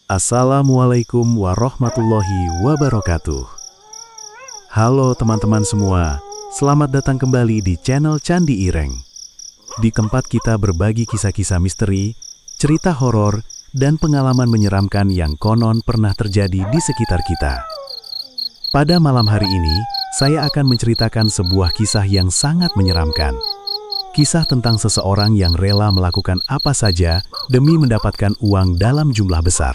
Assalamualaikum warahmatullahi wabarakatuh. Halo teman-teman semua, selamat datang kembali di channel Candi Ireng. Di tempat kita berbagi kisah-kisah misteri, cerita horor, dan pengalaman menyeramkan yang konon pernah terjadi di sekitar kita. Pada malam hari ini, saya akan menceritakan sebuah kisah yang sangat menyeramkan. Kisah tentang seseorang yang rela melakukan apa saja demi mendapatkan uang dalam jumlah besar.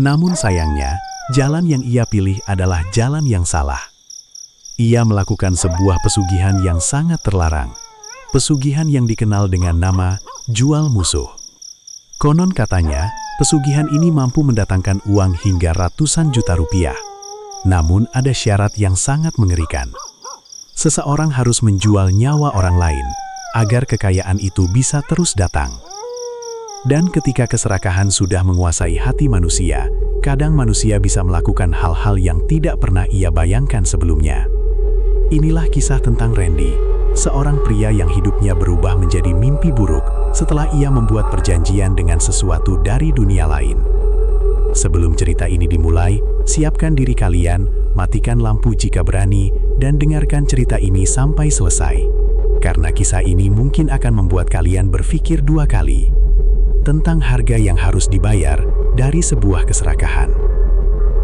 Namun sayangnya, jalan yang ia pilih adalah jalan yang salah. Ia melakukan sebuah pesugihan yang sangat terlarang. Pesugihan yang dikenal dengan nama jual musuh. Konon katanya, pesugihan ini mampu mendatangkan uang hingga ratusan juta rupiah. Namun ada syarat yang sangat mengerikan. Seseorang harus menjual nyawa orang lain, agar kekayaan itu bisa terus datang. Dan ketika keserakahan sudah menguasai hati manusia, kadang manusia bisa melakukan hal-hal yang tidak pernah ia bayangkan sebelumnya. Inilah kisah tentang Randy, seorang pria yang hidupnya berubah menjadi mimpi buruk setelah ia membuat perjanjian dengan sesuatu dari dunia lain. Sebelum cerita ini dimulai, siapkan diri kalian, matikan lampu jika berani, dan dengarkan cerita ini sampai selesai. Karena kisah ini mungkin akan membuat kalian berpikir dua kali tentang harga yang harus dibayar dari sebuah keserakahan.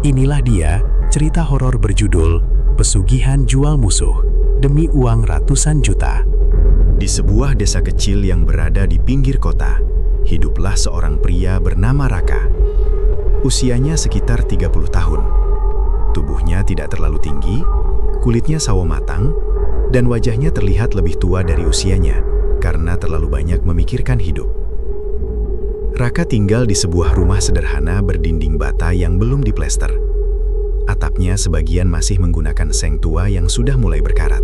Inilah dia, cerita horor berjudul Pesugihan Jual Musuh Demi Uang Ratusan Juta. Di sebuah desa kecil yang berada di pinggir kota, hiduplah seorang pria bernama Raka. Usianya sekitar 30 tahun. Tubuhnya tidak terlalu tinggi, kulitnya sawo matang, dan wajahnya terlihat lebih tua dari usianya karena terlalu banyak memikirkan hidup. Raka tinggal di sebuah rumah sederhana berdinding bata yang belum diplester. Atapnya sebagian masih menggunakan seng tua yang sudah mulai berkarat.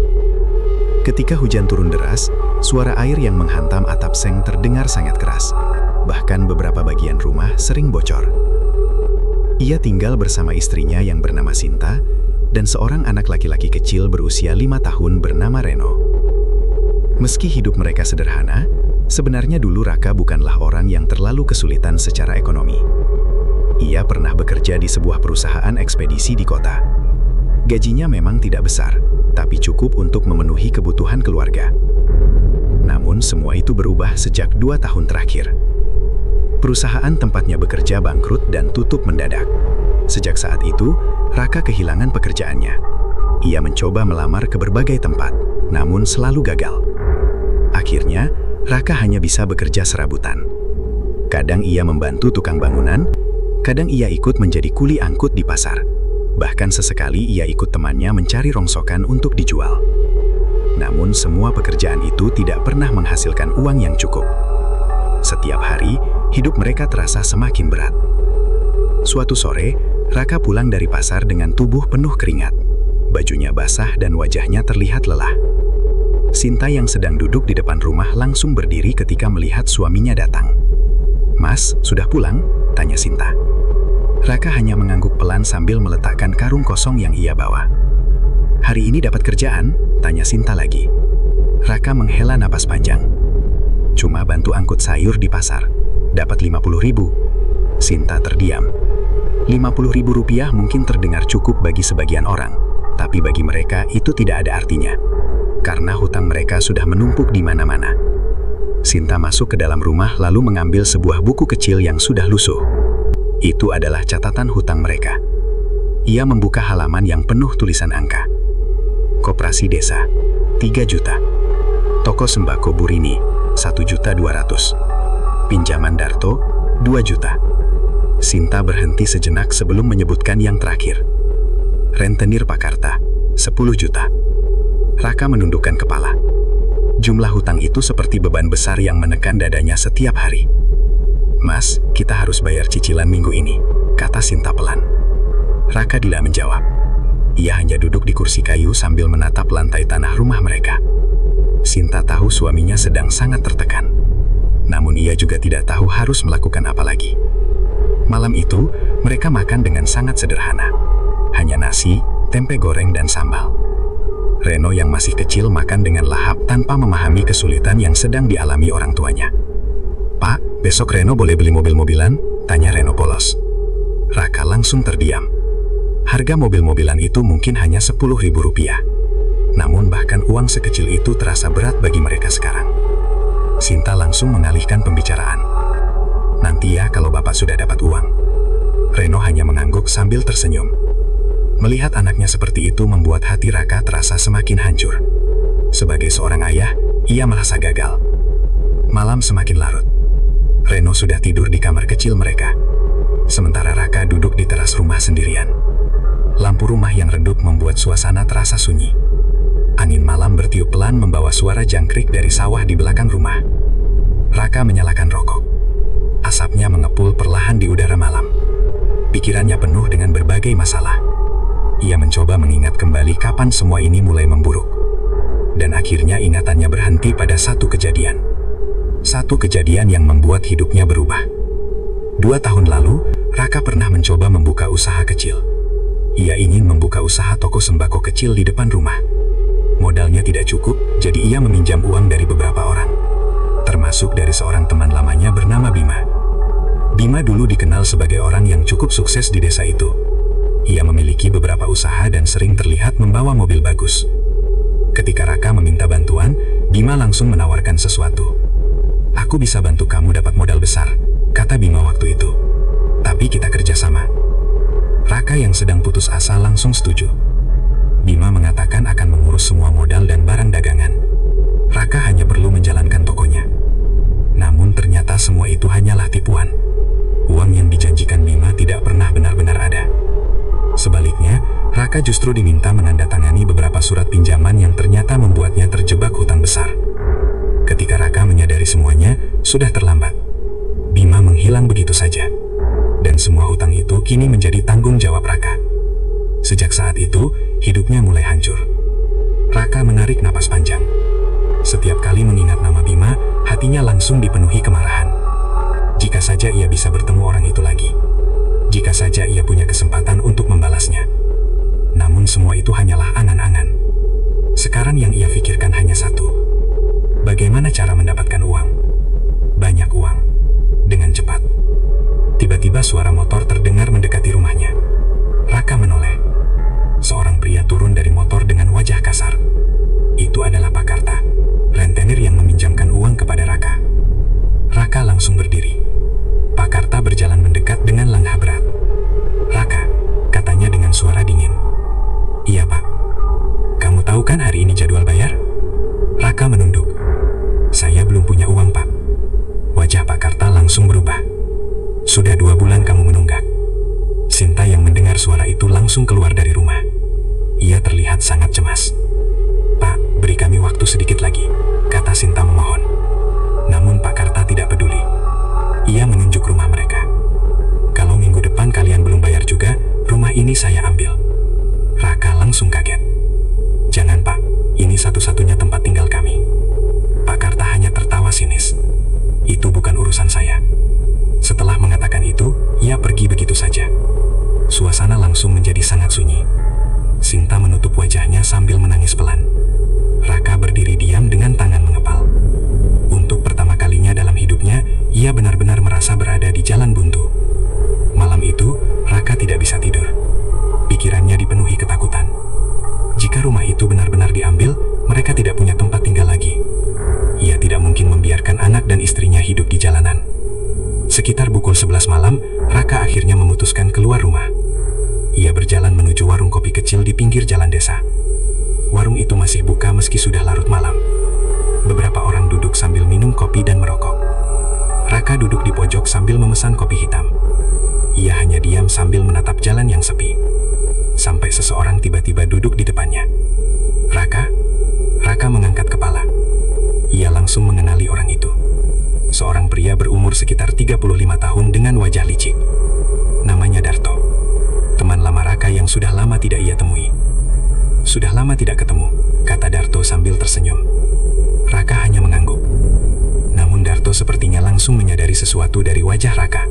Ketika hujan turun deras, suara air yang menghantam atap seng terdengar sangat keras. Bahkan beberapa bagian rumah sering bocor. Ia tinggal bersama istrinya yang bernama Sinta dan seorang anak laki-laki kecil berusia 5 tahun bernama Reno. Meski hidup mereka sederhana, sebenarnya dulu Raka bukanlah orang yang terlalu kesulitan secara ekonomi. Ia pernah bekerja di sebuah perusahaan ekspedisi di kota. Gajinya memang tidak besar, tapi cukup untuk memenuhi kebutuhan keluarga. Namun semua itu berubah sejak 2 tahun terakhir. Perusahaan tempatnya bekerja bangkrut dan tutup mendadak. Sejak saat itu, Raka kehilangan pekerjaannya. Ia mencoba melamar ke berbagai tempat, namun selalu gagal. Akhirnya, Raka hanya bisa bekerja serabutan. Kadang ia membantu tukang bangunan, kadang ia ikut menjadi kuli angkut di pasar. Bahkan sesekali ia ikut temannya mencari rongsokan untuk dijual. Namun semua pekerjaan itu tidak pernah menghasilkan uang yang cukup. Setiap hari, hidup mereka terasa semakin berat. Suatu sore, Raka pulang dari pasar dengan tubuh penuh keringat. Bajunya basah dan wajahnya terlihat lelah. Sinta yang sedang duduk di depan rumah langsung berdiri ketika melihat suaminya datang. "Mas, sudah pulang?" tanya Sinta. Raka hanya mengangguk pelan sambil meletakkan karung kosong yang ia bawa. "Hari ini dapat kerjaan?" tanya Sinta lagi. Raka menghela napas panjang. "Cuma bantu angkut sayur di pasar. Dapat 50.000. Sinta terdiam. 50.000 rupiah mungkin terdengar cukup bagi sebagian orang, tapi bagi mereka itu tidak ada artinya. Karena hutang mereka sudah menumpuk di mana-mana. Sinta masuk ke dalam rumah lalu mengambil sebuah buku kecil yang sudah lusuh. Itu adalah catatan hutang mereka. Ia membuka halaman yang penuh tulisan angka. Koperasi desa, 3 juta. Toko sembako Burini, 1.200.000. Pinjaman Darto, 2 juta. Sinta berhenti sejenak sebelum menyebutkan yang terakhir. Rentenir Pakarta, 10 juta. Raka menundukkan kepala. Jumlah hutang itu seperti beban besar yang menekan dadanya setiap hari. "Mas, kita harus bayar cicilan minggu ini," kata Sinta pelan. Raka tidak menjawab. Ia hanya duduk di kursi kayu sambil menatap lantai tanah rumah mereka. Sinta tahu suaminya sedang sangat tertekan. Namun ia juga tidak tahu harus melakukan apa lagi. Malam itu, mereka makan dengan sangat sederhana. Hanya nasi, tempe goreng, dan sambal. Reno yang masih kecil makan dengan lahap tanpa memahami kesulitan yang sedang dialami orang tuanya. "Pak, besok Reno boleh beli mobil-mobilan?" tanya Reno polos. langsung terdiam. Harga mobil-mobilan itu mungkin hanya Rp10.000. Namun bahkan uang sekecil itu terasa berat bagi mereka sekarang. Sinta langsung mengalihkan pembicaraan. "Nanti ya kalau Bapak sudah dapat uang." Reno hanya mengangguk sambil tersenyum. Melihat anaknya seperti itu membuat hati Raka terasa semakin hancur. Sebagai seorang ayah, ia merasa gagal. Malam semakin larut. Reno sudah tidur di kamar kecil mereka. Sementara Raka duduk di teras rumah sendirian. Lampu rumah yang redup membuat suasana terasa sunyi. Angin malam bertiup pelan membawa suara jangkrik dari sawah di belakang rumah. Raka menyalakan rokok. Asapnya mengepul perlahan di udara malam. Pikirannya penuh dengan berbagai masalah. Ia mencoba mengingat kembali kapan semua ini mulai memburuk. Dan akhirnya ingatannya berhenti pada satu kejadian. Satu kejadian yang membuat hidupnya berubah. 2 tahun lalu, Raka pernah mencoba membuka usaha kecil. Ia ingin membuka usaha toko sembako kecil di depan rumah. Modalnya tidak cukup, jadi ia meminjam uang dari beberapa orang. Termasuk dari seorang teman lamanya bernama Bima. Bima dulu dikenal sebagai orang yang cukup sukses di desa itu. Ia memiliki beberapa usaha dan sering terlihat membawa mobil bagus. Ketika Raka meminta bantuan, Bima langsung menawarkan sesuatu. "Aku bisa bantu kamu dapat modal besar," kata Bima waktu itu. "Tapi kita kerjasama." Raka yang sedang putus asa langsung setuju. Bima mengatakan akan mengurus semua modal dan barang dagangan. Raka hanya perlu menjalankan tokonya. Namun ternyata semua itu hanyalah tipuan. Uang yang dijanjikan Bima tidak pernah benar-benar ada. Sebaliknya, Raka justru diminta menandatangani beberapa surat pinjaman yang ternyata membuatnya terjebak hutang besar. Ketika Raka menyadari semuanya, sudah terlambat. Bima menghilang begitu saja. Dan semua hutang itu kini menjadi tanggung jawab Raka. Sejak saat itu, hidupnya mulai hancur. Raka menarik napas panjang. Setiap kali mengingat nama Bima, hatinya langsung dipenuhi kemarahan. Jika saja ia bisa bertemu orang itu lagi. Jika saja ia punya kesempatan untuk membalasnya. Namun semua itu hanyalah angan-angan. Sekarang yang ia pikirkan hanya satu. Bagaimana cara mendapatkan uang? Banyak uang. Dengan cepat. Tiba-tiba suara motor terdengar mendekati rumahnya. Raka menoleh. Seorang pria turun dari motor dengan wajah kasar. Itu adalah Pak Karta, rentenir yang meminjamkan uang kepada Raka. Raka langsung berdiri. Pak Karta berjalan mendekat dengan langkah berat. "Raka," katanya dengan suara dingin. "Iya Pak. Kamu tahu kan hari ini jadwal bayar?" Raka menunduk. "Saya belum punya uang Pak." Wajah Pak Karta langsung berubah. "Sudah 2 bulan kamu menunggak." Sinta yang mendengar suara itu langsung keluar dari rumah. Ia terlihat sangat cemas. "Pak, beri kami waktu sedikit lagi," kata Sinta memohon. Namun Pak Karta tidak peduli. Ia menunjuk rumah mereka. "Kalau minggu depan kalian belum bayar juga, rumah ini saya ambil." Raka langsung kaget. "Jangan Pak, ini satu-satunya tempat tinggal kami." Pak Karta hanya tertawa sinis. "Itu bukan urusan saya." Setelah mengatakan itu, ia pergi begitu saja. Suasana langsung menjadi sangat sunyi. Sinta menutup wajahnya sambil menangis pelan. Raka berdiri diam dengan tangan mengepal. Untuk pertama kalinya dalam hidupnya, ia benar-benar merasa berada di jalan buntu. Malam itu, Raka tidak bisa tidur. Pikirannya dipenuhi ketakutan. Jika rumah itu benar-benar diambil, mereka tidak punya tempat tinggal lagi. Ia tidak mungkin membiarkan anak dan istrinya hidup di jalanan. Sekitar pukul 11 malam, Raka akhirnya memutuskan keluar rumah. Ia berjalan menuju warung kopi kecil di pinggir jalan desa. Warung itu masih buka meski sudah larut malam. Beberapa orang duduk sambil minum kopi dan merokok. Raka duduk di pojok sambil memesan kopi hitam. Ia hanya diam sambil menatap jalan yang sepi. Sampai seseorang tiba-tiba duduk di depannya. "Raka?" Raka mengangkat kepala. Ia langsung mengenali orang itu. Seorang pria berumur sekitar 35 tahun dengan wajah licik. Namanya Darto. Teman lama Raka yang sudah lama tidak ia temui. "Sudah lama tidak ketemu," kata Darto sambil tersenyum. Raka hanya mengangguk. Namun Darto sepertinya langsung menyadari sesuatu dari wajah Raka.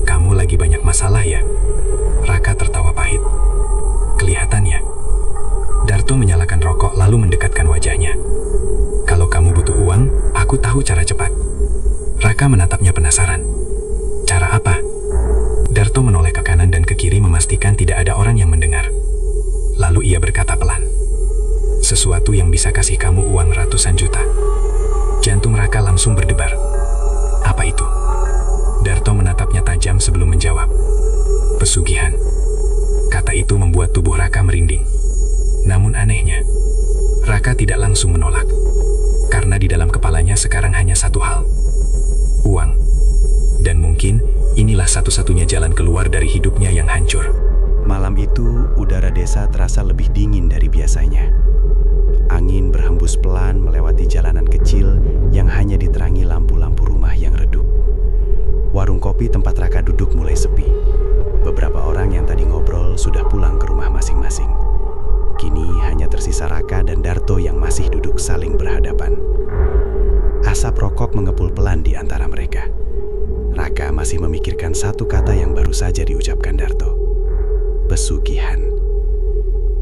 "Kamu lagi banyak masalah ya?" Raka tertawa pahit. "Kelihatannya." Darto menyalakan rokok lalu mendekatkan wajahnya. "Kalau kamu butuh uang, aku tahu cara cepat." Raka menatapnya penasaran. "Cara apa?" Darto menoleh ke kanan dan ke kiri memastikan tidak ada orang yang mendengar. Lalu ia berkata pelan, "Sesuatu yang bisa kasih kamu uang ratusan juta." Jantung Raka langsung berdebar. "Apa itu?" Darto menatapnya tajam sebelum menjawab. "Pesugihan." Kata itu membuat tubuh Raka merinding. Namun anehnya, Raka tidak langsung menolak. Karena di dalam kepalanya sekarang hanya satu hal. Uang. Dan mungkin inilah satu-satunya jalan keluar dari hidupnya yang hancur. Malam itu, udara desa terasa lebih dingin dari biasanya. Angin berhembus pelan melewati jalanan kecil yang hanya diterangi lampu-lampu rumah yang redup. Warung kopi tempat Raka duduk mulai sepi. Beberapa orang yang tadi ngobrol sudah pulang ke rumah masing-masing. Kini hanya tersisa Raka dan Darto yang masih duduk saling berhadapan. Asap rokok mengepul pelan di antara mereka. Raka masih memikirkan satu kata yang baru saja diucapkan Darto. Pesugihan.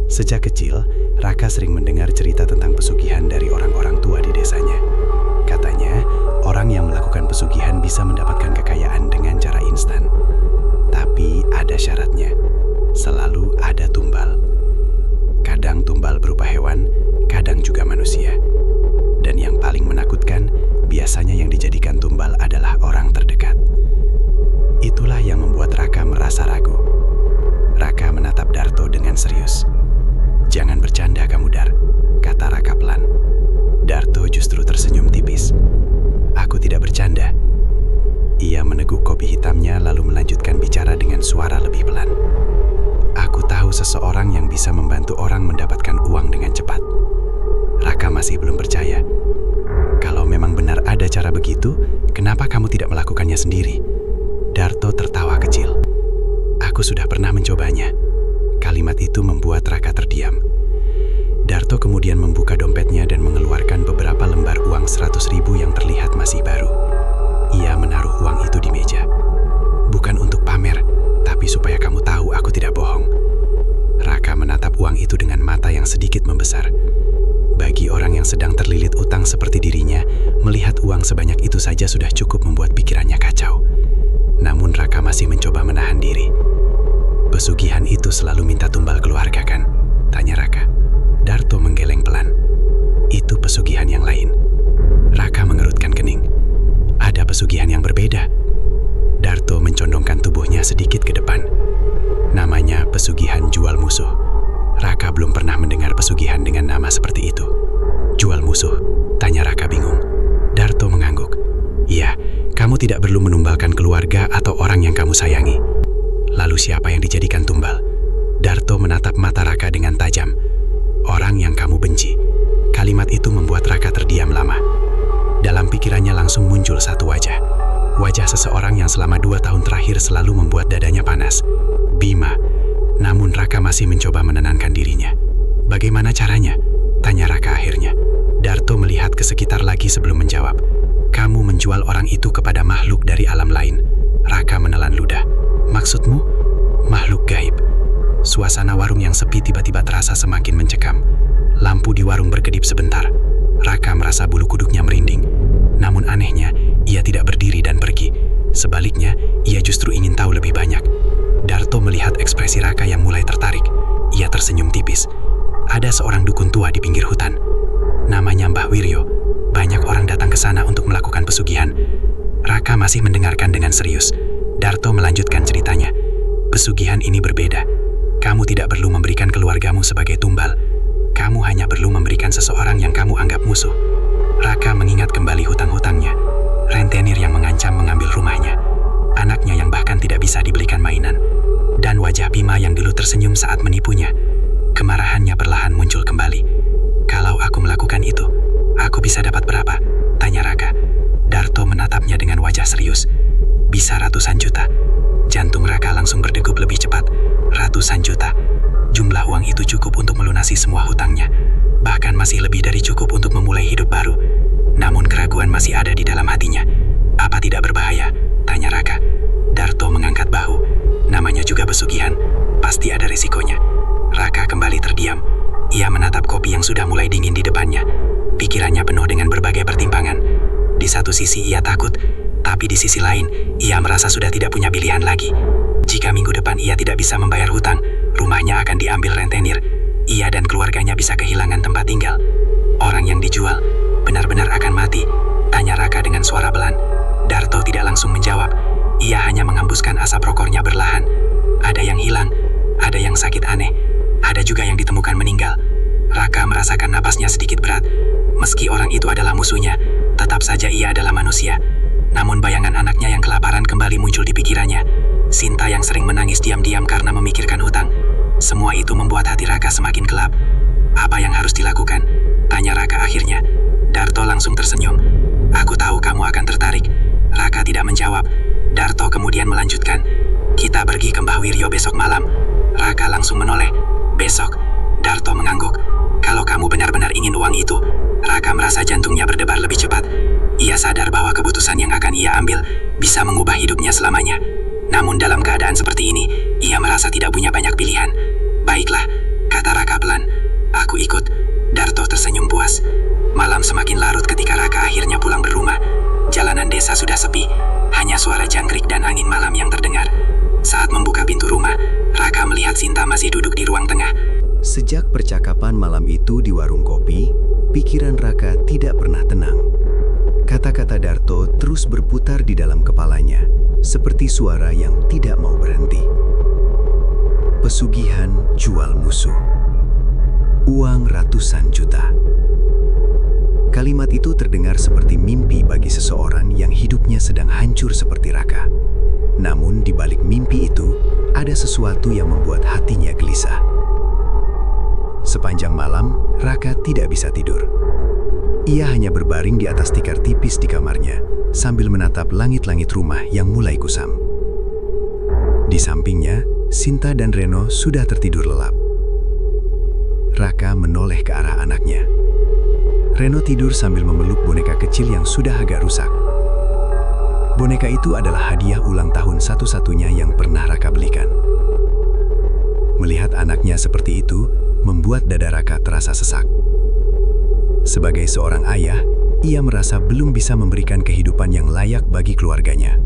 Sejak kecil, Raka sering mendengar cerita tentang pesugihan dari orang-orang tua di desanya. Katanya, orang yang melakukan pesugihan bisa mendapatkan kekayaan dengan cara instan. Tapi ada syaratnya. Selalu ada tumbal. Kadang tumbal berupa hewan, kadang juga manusia. Dan yang paling menakutkan, biasanya yang dijadikan tumbal adalah orang terdekat. Itulah yang membuat Raka merasa ragu. Raka menatap Darto dengan serius. "Jangan bercanda kamu, Dar," kata Raka pelan. Darto justru tersenyum tipis. "Aku tidak bercanda." Ia meneguk kopi hitamnya lalu melanjutkan bicara dengan suara lebih pelan. "Aku tahu seseorang yang bisa membantu orang mendapatkan uang dengan cepat." Raka masih belum percaya. "Kalau memang benar ada cara begitu, kenapa kamu tidak melakukannya sendiri?" Darto tertawa kecil. "Aku sudah pernah mencobanya." Kalimat itu membuat Raka terdiam. Darto kemudian membuka dompetnya dan mengeluarkan beberapa lembar uang 100.000 yang terlihat masih baru. Ia menaruh uang itu di meja. "Bukan untuk pamer, tapi supaya kamu tahu aku tidak bohong." Raka menatap uang itu dengan mata yang sedikit membesar. Bagi orang yang sedang terlilit utang seperti dirinya, melihat uang sebanyak itu saja sudah cukup membuat pikirannya kacau. Namun Raka masih mencoba menahan diri. "Pesugihan itu selalu minta tumbal keluarga, kan?" tanya Raka. Darto menggeleng pelan. "Itu pesugihan yang lain." Raka mengerutkan kening. "Ada pesugihan yang berbeda." Darto mencondongkan tubuhnya sedikit ke depan. "Namanya pesugihan jual musuh." Raka belum pernah mendengar pesugihan dengan nama seperti itu. "Jual musuh?" tanya Raka bingung. Darto mengangguk. "Iya, kamu tidak perlu menumbalkan keluarga atau orang yang kamu sayangi." "Lalu siapa yang dijadikan tumbal?" Darto menatap mata Raka dengan tajam. "Orang yang kamu benci." Kalimat itu membuat Raka terdiam lama. Dalam pikirannya langsung muncul satu wajah. Wajah seseorang yang selama 2 tahun terakhir selalu membuat dadanya panas. Bima. Namun Raka masih mencoba menenangkan dirinya. "Bagaimana caranya?" tanya Raka akhirnya. Darto melihat ke sekitar lagi sebelum menjawab. "Kamu menjual orang itu kepada makhluk dari alam lain." Raka menelan ludah. "Maksudmu?" "Makhluk gaib." Suasana warung yang sepi tiba-tiba terasa semakin mencekam. Lampu di warung berkedip sebentar. Raka merasa bulu kuduknya merinding. Namun anehnya, ia tidak berdiri dan pergi. Sebaliknya, ia justru ingin tahu lebih banyak. Darto melihat ekspresi Raka yang mulai tertarik. Ia tersenyum tipis. "Ada seorang dukun tua di pinggir hutan. Namanya Mbah Wiryo. Banyak orang datang ke sana untuk melakukan pesugihan." Raka masih mendengarkan dengan serius. Darto melanjutkan ceritanya. "Pesugihan ini berbeda. Kamu tidak perlu memberikan keluargamu sebagai tumbal. Kamu hanya perlu memberikan seseorang yang kamu anggap musuh." Raka mengingat kembali hutang-hutangnya. Rentenir yang mengancam mengambil rumahnya. Anaknya yang bahkan tidak bisa dibelikan mainan. Dan wajah Bima yang dulu tersenyum saat menipunya. Kemarahannya perlahan muncul kembali. "Kalau aku melakukan itu, aku bisa dapat berapa?" tanya Raka. Darto menatapnya dengan wajah serius. "Bisa ratusan juta." Jantung Raka langsung berdegup lebih cepat. Ratusan juta. Jumlah uang itu cukup untuk melunasi semua hutangnya. Bahkan masih lebih dari cukup untuk memulai hidup baru. Namun keraguan masih ada di dalam hatinya. "Apa tidak berbahaya?" tanya Raka. Darto mengangkat bahu. Namanya juga pesugihan. Pasti ada risikonya. Raka kembali terdiam. Ia menatap kopi yang sudah mulai dingin di depannya. Pikirannya penuh dengan berbagai pertimbangan. Di satu sisi ia takut, tapi di sisi lain ia merasa sudah tidak punya pilihan lagi. Jika minggu depan lantaran ia tidak bisa membayar hutang, rumahnya akan diambil rentenir. Ia dan keluarganya bisa kehilangan tempat tinggal. Orang yang dijual benar-benar akan mati, tanya Raka dengan suara pelan. Darto tidak langsung menjawab. Ia hanya menghembuskan asap rokornya berlahan. Ada yang hilang, ada yang sakit aneh, ada juga yang ditemukan meninggal. Raka merasakan napasnya sedikit berat. Meski orang itu adalah musuhnya, tetap saja ia adalah manusia. Namun bayangan anaknya yang kelaparan kembali muncul di pikirannya. Sinta yang sering menangis diam-diam karena memikirkan hutang. Semua itu membuat hati Raka semakin gelap. Apa yang harus dilakukan? Tanya Raka akhirnya. Darto langsung tersenyum. Aku tahu kamu akan tertarik. Raka tidak menjawab. Darto kemudian melanjutkan. Kita pergi ke Mbah Wiryo besok malam. Raka langsung menoleh. Besok? Darto mengangguk. Kalau kamu benar-benar ingin uang itu. Raka merasa jantungnya berdebar lebih cepat. Ia sadar bahwa keputusan yang akan ia ambil bisa mengubah hidupnya selamanya. Namun dalam keadaan seperti ini, ia merasa tidak punya banyak pilihan. Baiklah, kata Raka pelan. Aku ikut. Darto tersenyum puas. Malam semakin larut ketika Raka akhirnya pulang berumah. Jalanan desa sudah sepi, hanya suara jangkrik dan angin malam yang terdengar. Saat membuka pintu rumah, Raka melihat Sinta masih duduk di ruang tengah. Sejak percakapan malam itu di warung kopi, pikiran Raka tidak pernah tenang. Kata-kata Darto terus berputar di dalam kepalanya, seperti suara yang tidak mau berhenti. Pesugihan jual musuh. Uang ratusan juta. Kalimat itu terdengar seperti mimpi bagi seseorang yang hidupnya sedang hancur seperti Raka. Namun di balik mimpi itu, ada sesuatu yang membuat hatinya gelisah. Sepanjang malam, Raka tidak bisa tidur. Ia hanya berbaring di atas tikar tipis di kamarnya, sambil menatap langit-langit rumah yang mulai kusam. Di sampingnya, Sinta dan Reno sudah tertidur lelap. Raka menoleh ke arah anaknya. Reno tidur sambil memeluk boneka kecil yang sudah agak rusak. Boneka itu adalah hadiah ulang tahun satu-satunya yang pernah Raka belikan. Melihat anaknya seperti itu, membuat dada Raka terasa sesak. Sebagai seorang ayah, ia merasa belum bisa memberikan kehidupan yang layak bagi keluarganya.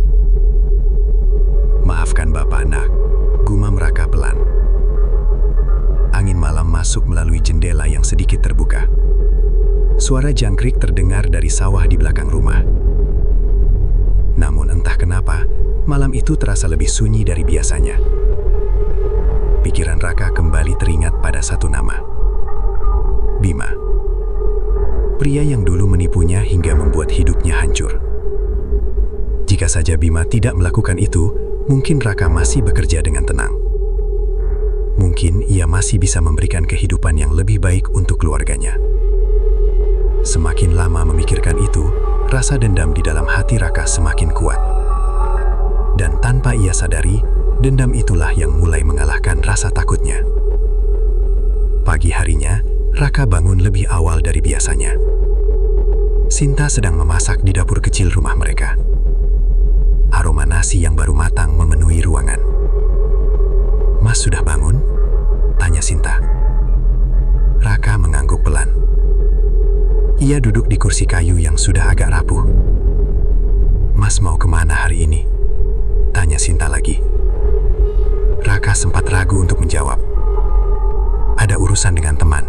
Maafkan Bapak Nak, gumam Raka pelan. Angin malam masuk melalui jendela yang sedikit terbuka. Suara jangkrik terdengar dari sawah di belakang rumah. Namun entah kenapa, malam itu terasa lebih sunyi dari biasanya. Pikiran Raka kembali teringat pada satu nama. Bima. Pria yang dulu menipunya hingga membuat hidupnya hancur. Jika saja Bima tidak melakukan itu, mungkin Raka masih bekerja dengan tenang. Mungkin ia masih bisa memberikan kehidupan yang lebih baik untuk keluarganya. Semakin lama memikirkan itu, rasa dendam di dalam hati Raka semakin kuat. Dan tanpa ia sadari, dendam itulah yang mulai mengalahkan rasa takutnya. Pagi harinya, Raka bangun lebih awal dari biasanya. Sinta sedang memasak di dapur kecil rumah mereka. Aroma nasi yang baru matang memenuhi ruangan. "Mas sudah bangun?" tanya Sinta. Raka mengangguk pelan. Ia duduk di kursi kayu yang sudah agak rapuh. "Mas mau kemana hari ini?" tanya Sinta lagi. Raka sempat ragu untuk menjawab. "Ada urusan dengan teman,"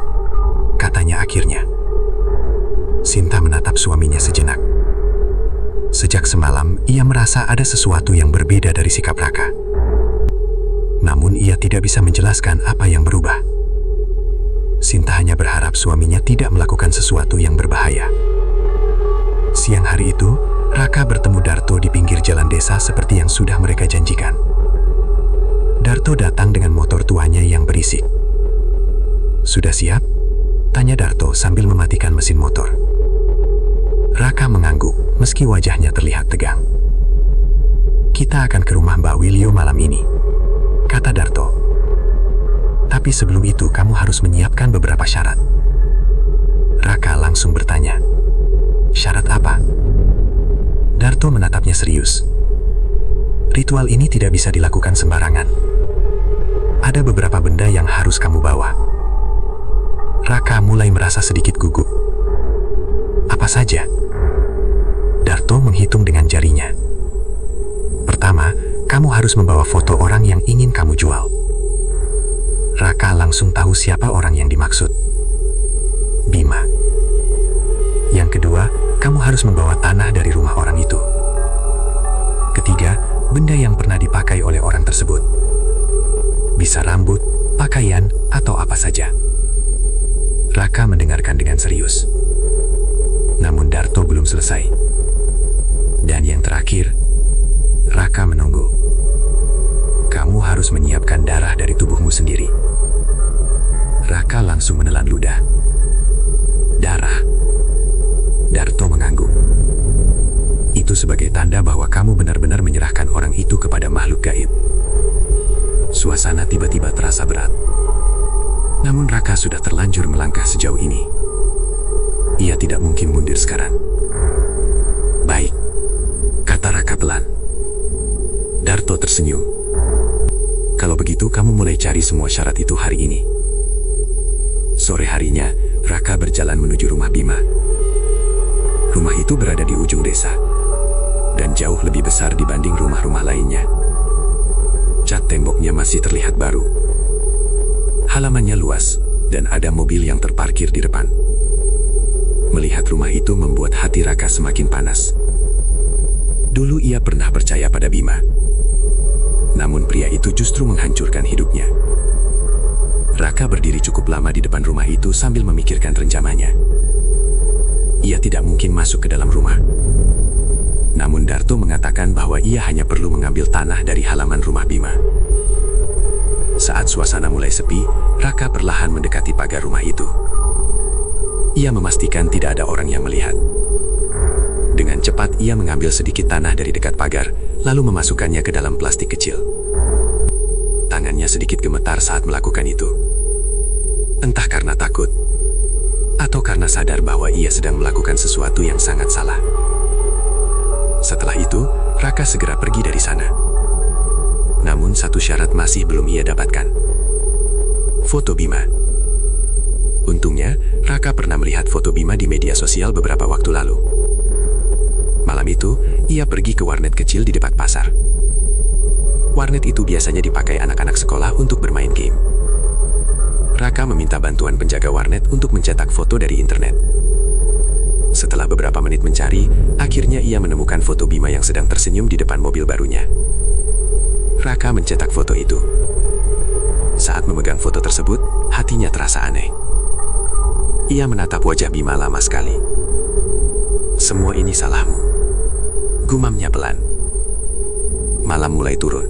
katanya akhirnya. Sinta menatap suaminya sejenak. Sejak semalam, ia merasa ada sesuatu yang berbeda dari sikap Raka. Namun ia tidak bisa menjelaskan apa yang berubah. Sinta hanya berharap suaminya tidak melakukan sesuatu yang berbahaya. Siang hari itu, Raka bertemu Darto di pinggir jalan desa seperti yang sudah mereka janjikan. Darto datang dengan motor tuanya yang berisik. "Sudah siap?" tanya Darto sambil mematikan mesin motor. Raka mengangguk meski wajahnya terlihat tegang. "Kita akan ke rumah Mbak Wiryo malam ini," kata Darto. "Tapi sebelum itu kamu harus menyiapkan beberapa syarat." Raka langsung bertanya, "Syarat apa?" Darto menatapnya serius. "Ritual ini tidak bisa dilakukan sembarangan. Ada beberapa benda yang harus kamu bawa." Raka mulai merasa sedikit gugup. "Apa saja?" Darto menghitung dengan jarinya. "Pertama, kamu harus membawa foto orang yang ingin kamu langsung tahu siapa orang yang dimaksud. Bima. Yang kedua, kamu harus membawa tanah dari rumah orang itu. Ketiga, benda yang pernah dipakai oleh orang tersebut. Bisa rambut, pakaian, atau apa saja. Raka mendengarkan dengan serius. Namun Darto belum selesai. Dan yang terakhir, Raka menunggu. Kamu harus menyiapkan darah dari tubuhmu sendiri. Raka langsung menelan ludah. Darah. Darto mengangguk. Itu sebagai tanda bahwa kamu benar-benar menyerahkan orang itu kepada makhluk gaib. Suasana tiba-tiba terasa berat. Namun Raka sudah terlanjur melangkah sejauh ini. Ia tidak mungkin mundur sekarang. Baik, kata Raka pelan. Darto tersenyum. Kalau begitu kamu mulai cari semua syarat itu hari ini. Sore harinya, Raka berjalan menuju rumah Bima. Rumah itu berada di ujung desa, dan jauh lebih besar dibanding rumah-rumah lainnya. Cat temboknya masih terlihat baru. Halamannya luas, dan ada mobil yang terparkir di depan. Melihat rumah itu membuat hati Raka semakin panas. Dulu ia pernah percaya pada Bima. Namun pria itu justru menghancurkan hidupnya. Raka berdiri cukup lama di depan rumah itu sambil memikirkan rencananya. Ia tidak mungkin masuk ke dalam rumah. Namun Darto mengatakan bahwa ia hanya perlu mengambil tanah dari halaman rumah Bima. Saat suasana mulai sepi, Raka perlahan mendekati pagar rumah itu. Ia memastikan tidak ada orang yang melihat. Dengan cepat ia mengambil sedikit tanah dari dekat pagar, lalu memasukkannya ke dalam plastik kecil. Tangannya sedikit gemetar saat melakukan itu. Entah karena takut, atau karena sadar bahwa ia sedang melakukan sesuatu yang sangat salah. Setelah itu, Raka segera pergi dari sana. Namun satu syarat masih belum ia dapatkan. Foto Bima. Untungnya, Raka pernah melihat foto Bima di media sosial beberapa waktu lalu. Malam itu, ia pergi ke warnet kecil di dekat pasar. Warnet itu biasanya dipakai anak-anak sekolah untuk bermain game. Raka meminta bantuan penjaga warnet untuk mencetak foto dari internet. Setelah beberapa menit mencari, akhirnya ia menemukan foto Bima yang sedang tersenyum di depan mobil barunya. Raka mencetak foto itu. Saat memegang foto tersebut, hatinya terasa aneh. Ia menatap wajah Bima lama sekali. Semua ini salahmu, gumamnya pelan. Malam mulai turun.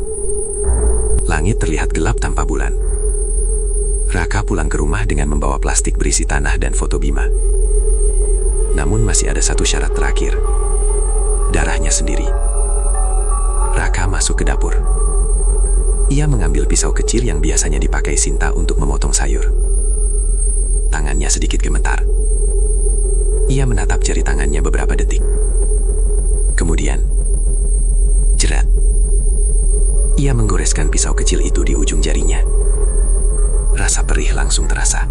Langit terlihat gelap tanpa bulan. Raka pulang ke rumah dengan membawa plastik berisi tanah dan foto Bima. Namun masih ada satu syarat terakhir. Darahnya sendiri. Raka masuk ke dapur. Ia mengambil pisau kecil yang biasanya dipakai Sinta untuk memotong sayur. Tangannya sedikit gemetar. Ia menatap jari tangannya beberapa detik. Kemudian, jerat. Ia menggoreskan pisau kecil itu di ujung jarinya. Rasa perih langsung terasa.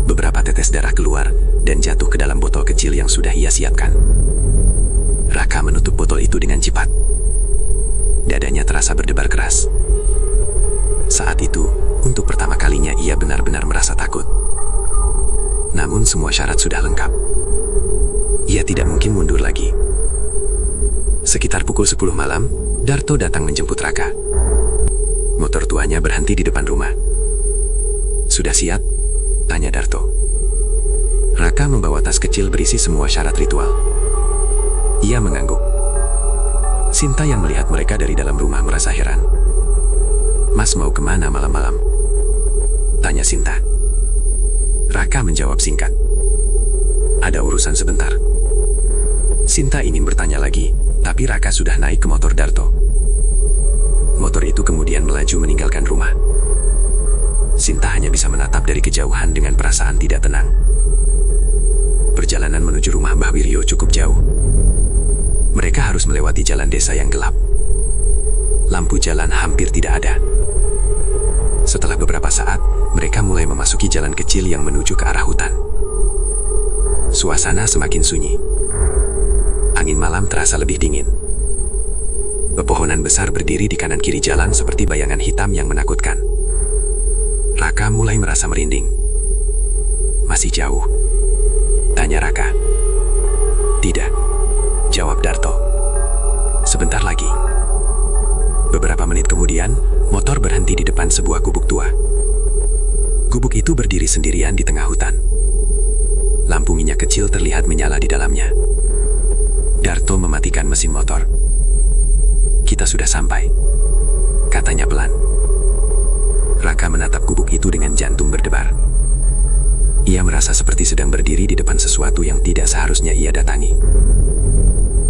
Beberapa tetes darah keluar dan jatuh ke dalam botol kecil yang sudah ia siapkan. Raka menutup botol itu dengan cepat. Dadanya terasa berdebar keras. Saat itu, untuk pertama kalinya ia benar-benar merasa takut. Namun semua syarat sudah lengkap. Ia tidak mungkin mundur lagi. Sekitar pukul 10 malam, Darto datang menjemput Raka. Motor tuanya berhenti di depan rumah. "Sudah siap?" tanya Darto. Raka membawa tas kecil berisi semua syarat ritual. Ia mengangguk. Sinta yang melihat mereka dari dalam rumah merasa heran. "Mas mau kemana malam-malam?" tanya Sinta. Raka menjawab singkat. "Ada urusan sebentar." Sinta ingin bertanya lagi, tapi Raka sudah naik ke motor Darto. Motor itu kemudian melaju meninggalkan rumah. Sinta hanya bisa menatap dari kejauhan dengan perasaan tidak tenang. Perjalanan menuju rumah Mbah Wiryo cukup jauh. Mereka harus melewati jalan desa yang gelap. Lampu jalan hampir tidak ada. Setelah beberapa saat, mereka mulai memasuki jalan kecil yang menuju ke arah hutan. Suasana semakin sunyi. Angin malam terasa lebih dingin. Pepohonan besar berdiri di kanan kiri jalan seperti bayangan hitam yang menakutkan. Raka mulai merasa merinding. Masih jauh? Tanya Raka. Tidak, jawab Darto. Sebentar lagi. Beberapa menit kemudian, motor berhenti di depan sebuah gubuk tua. Gubuk itu berdiri sendirian di tengah hutan. Lampu minyak kecil terlihat menyala di dalamnya. Darto mematikan mesin motor. Kita sudah sampai, katanya pelan. Raka menatap gubuk itu dengan jantung berdebar. Ia merasa seperti sedang berdiri di depan sesuatu yang tidak seharusnya ia datangi.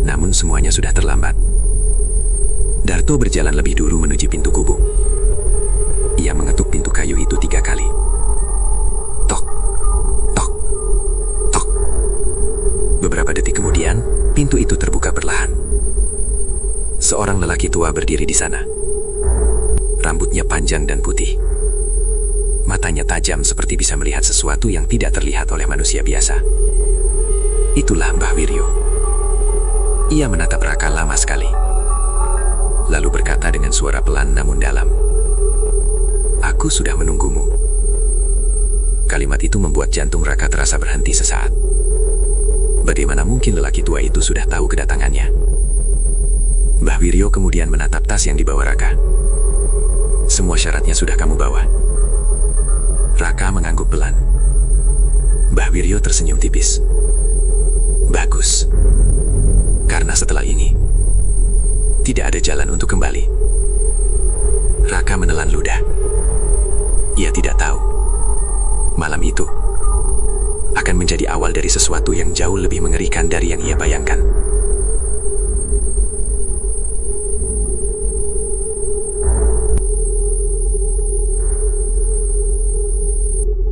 Namun semuanya sudah terlambat. Darto berjalan lebih dulu menuju pintu gubuk. Ia mengetuk pintu kayu itu 3 kali. Tok, tok, tok. Beberapa detik kemudian, pintu itu terbuka perlahan. Seorang lelaki tua berdiri di sana. Rambutnya panjang dan putih. Matanya tajam seperti bisa melihat sesuatu yang tidak terlihat oleh manusia biasa. Itulah Mbah Wiryo. Ia menatap Raka lama sekali. Lalu berkata dengan suara pelan namun dalam. Aku sudah menunggumu. Kalimat itu membuat jantung Raka terasa berhenti sesaat. Bagaimana mungkin lelaki tua itu sudah tahu kedatangannya? Mbah Wiryo kemudian menatap tas yang dibawa Raka. Semua syaratnya sudah kamu bawa. Raka mengangguk pelan. Mbah Wiryo tersenyum tipis. Bagus. Karena setelah ini, tidak ada jalan untuk kembali. Raka menelan ludah. Ia tidak tahu. Malam itu akan menjadi awal dari sesuatu yang jauh lebih mengerikan dari yang ia bayangkan.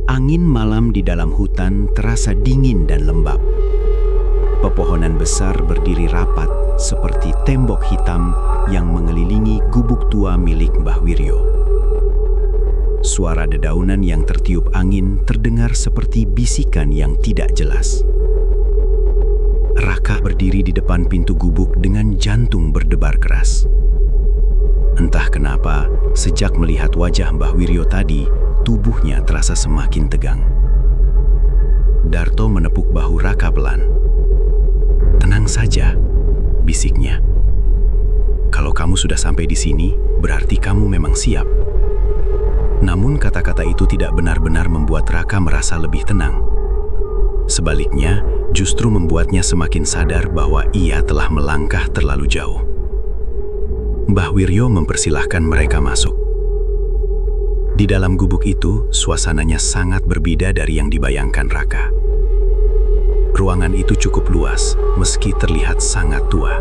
Angin malam di dalam hutan terasa dingin dan lembab. Pepohonan besar berdiri rapat seperti tembok hitam yang mengelilingi gubuk tua milik Mbah Wiryo. Suara dedaunan yang tertiup angin terdengar seperti bisikan yang tidak jelas. Raka berdiri di depan pintu gubuk dengan jantung berdebar keras. Entah kenapa, sejak melihat wajah Mbah Wiryo tadi, tubuhnya terasa semakin tegang. Darto menepuk bahu Raka pelan. Tenang saja, bisiknya. Kalau kamu sudah sampai di sini, berarti kamu memang siap. Namun kata-kata itu tidak benar-benar membuat Raka merasa lebih tenang. Sebaliknya, justru membuatnya semakin sadar bahwa ia telah melangkah terlalu jauh. Mbah Wiryo mempersilahkan mereka masuk. Di dalam gubuk itu, suasananya sangat berbeda dari yang dibayangkan Raka. Ruangan itu cukup luas, meski terlihat sangat tua.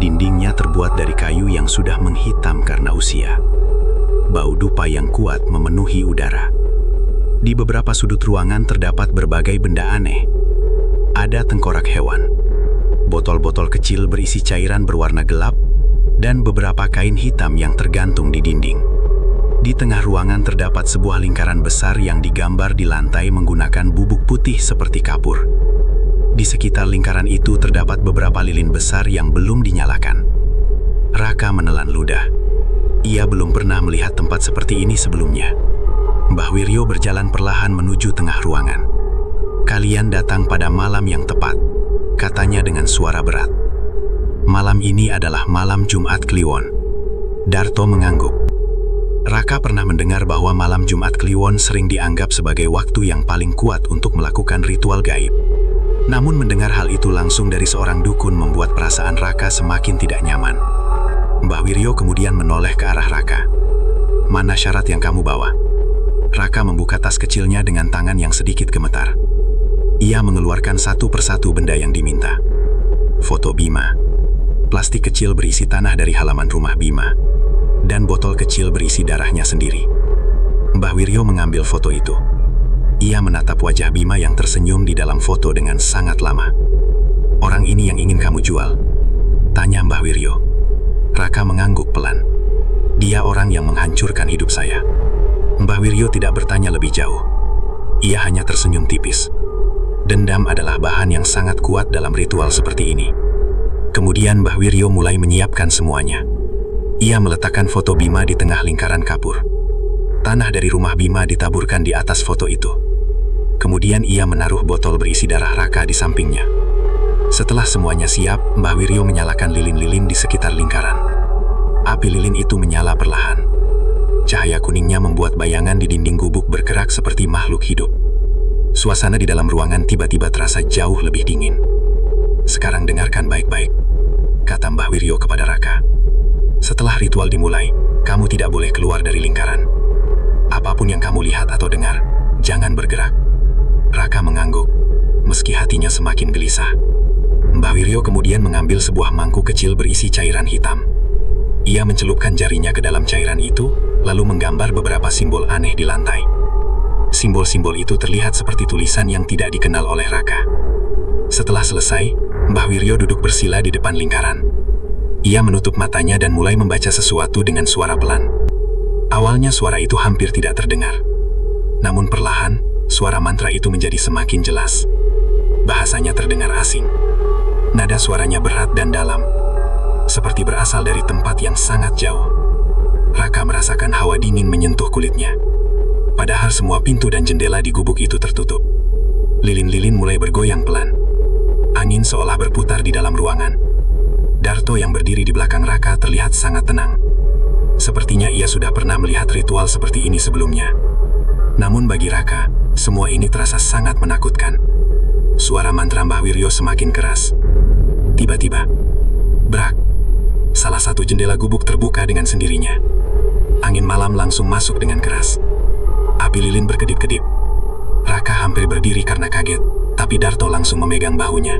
Dindingnya terbuat dari kayu yang sudah menghitam karena usia. Bau dupa yang kuat memenuhi udara. Di beberapa sudut ruangan terdapat berbagai benda aneh. Ada tengkorak hewan, botol-botol kecil berisi cairan berwarna gelap, dan beberapa kain hitam yang tergantung di dinding. Di tengah ruangan terdapat sebuah lingkaran besar yang digambar di lantai menggunakan bubuk putih seperti kapur. Di sekitar lingkaran itu terdapat beberapa lilin besar yang belum dinyalakan. Raka menelan ludah. Ia belum pernah melihat tempat seperti ini sebelumnya. Mbah Wiryo berjalan perlahan menuju tengah ruangan. Kalian datang pada malam yang tepat, katanya dengan suara berat. Malam ini adalah malam Jumat Kliwon. Darto mengangguk. Raka pernah mendengar bahwa malam Jumat Kliwon sering dianggap sebagai waktu yang paling kuat untuk melakukan ritual gaib. Namun mendengar hal itu langsung dari seorang dukun membuat perasaan Raka semakin tidak nyaman. Mbah Wiryo kemudian menoleh ke arah Raka. Mana syarat yang kamu bawa? Raka membuka tas kecilnya dengan tangan yang sedikit gemetar. Ia mengeluarkan satu persatu benda yang diminta. Foto Bima, plastik kecil berisi tanah dari halaman rumah Bima, dan botol kecil berisi darahnya sendiri. Mbah Wiryo mengambil foto itu. Ia menatap wajah Bima yang tersenyum di dalam foto dengan sangat lama. Orang ini yang ingin kamu jual? Tanya Mbah Wiryo. Raka mengangguk pelan. Dia orang yang menghancurkan hidup saya. Mbah Wiryo tidak bertanya lebih jauh. Ia hanya tersenyum tipis. Dendam adalah bahan yang sangat kuat dalam ritual seperti ini. Kemudian Mbah Wiryo mulai menyiapkan semuanya. Ia meletakkan foto Bima di tengah lingkaran kapur. Tanah dari rumah Bima ditaburkan di atas foto itu. Kemudian ia menaruh botol berisi darah Raka di sampingnya. Setelah semuanya siap, Mbah Wiryo menyalakan lilin-lilin di sekitar lingkaran. Api lilin itu menyala perlahan. Cahaya kuningnya membuat bayangan di dinding gubuk bergerak seperti makhluk hidup. Suasana di dalam ruangan tiba-tiba terasa jauh lebih dingin. "Sekarang dengarkan baik-baik," kata Mbah Wiryo kepada Raka. "Setelah ritual dimulai, kamu tidak boleh keluar dari lingkaran. Apapun yang kamu lihat atau dengar, jangan bergerak." Raka mengangguk, meski hatinya semakin gelisah. Mbah Wiryo kemudian mengambil sebuah mangkuk kecil berisi cairan hitam. Ia mencelupkan jarinya ke dalam cairan itu, lalu menggambar beberapa simbol aneh di lantai. Simbol-simbol itu terlihat seperti tulisan yang tidak dikenal oleh Raka. Setelah selesai, Mbah Wiryo duduk bersila di depan lingkaran. Ia menutup matanya dan mulai membaca sesuatu dengan suara pelan. Awalnya suara itu hampir tidak terdengar. Namun perlahan, suara mantra itu menjadi semakin jelas. Bahasanya terdengar asing. Nada suaranya berat dan dalam, seperti berasal dari tempat yang sangat jauh. Raka merasakan hawa dingin menyentuh kulitnya. Padahal semua pintu dan jendela di gubuk itu tertutup. Lilin-lilin mulai bergoyang pelan. Angin seolah berputar di dalam ruangan. Darto yang berdiri di belakang Raka terlihat sangat tenang. Sepertinya ia sudah pernah melihat ritual seperti ini sebelumnya. Namun bagi Raka, semua ini terasa sangat menakutkan. Suara mantra Mbah Wiryo semakin keras. Tiba-tiba, brak, salah satu jendela gubuk terbuka dengan sendirinya. Angin malam langsung masuk dengan keras. Api lilin berkedip-kedip. Raka hampir berdiri karena kaget, tapi Darto langsung memegang bahunya.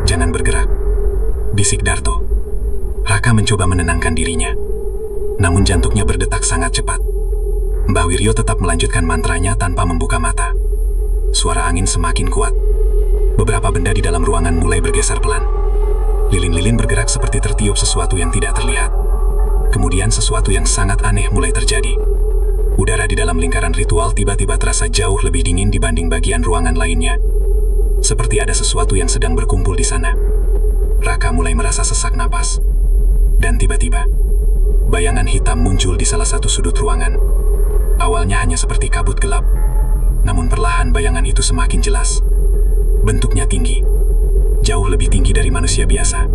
"Jangan bergerak," bisik Darto. Raka mencoba menenangkan dirinya. Namun jantungnya berdetak sangat cepat. Mbah Wiryo tetap melanjutkan mantranya tanpa membuka mata. Suara angin semakin kuat. Beberapa benda di dalam ruangan mulai bergeser pelan. Lilin-lilin bergerak seperti tertiup sesuatu yang tidak terlihat. Kemudian sesuatu yang sangat aneh mulai terjadi. Udara di dalam lingkaran ritual tiba-tiba terasa jauh lebih dingin dibanding bagian ruangan lainnya. Seperti ada sesuatu yang sedang berkumpul di sana. Raka mulai merasa sesak napas. Dan tiba-tiba, bayangan hitam muncul di salah satu sudut ruangan. Awalnya hanya seperti kabut gelap. Namun perlahan bayangan itu semakin jelas. Bentuknya tinggi. Jauh lebih tinggi dari manusia biasa.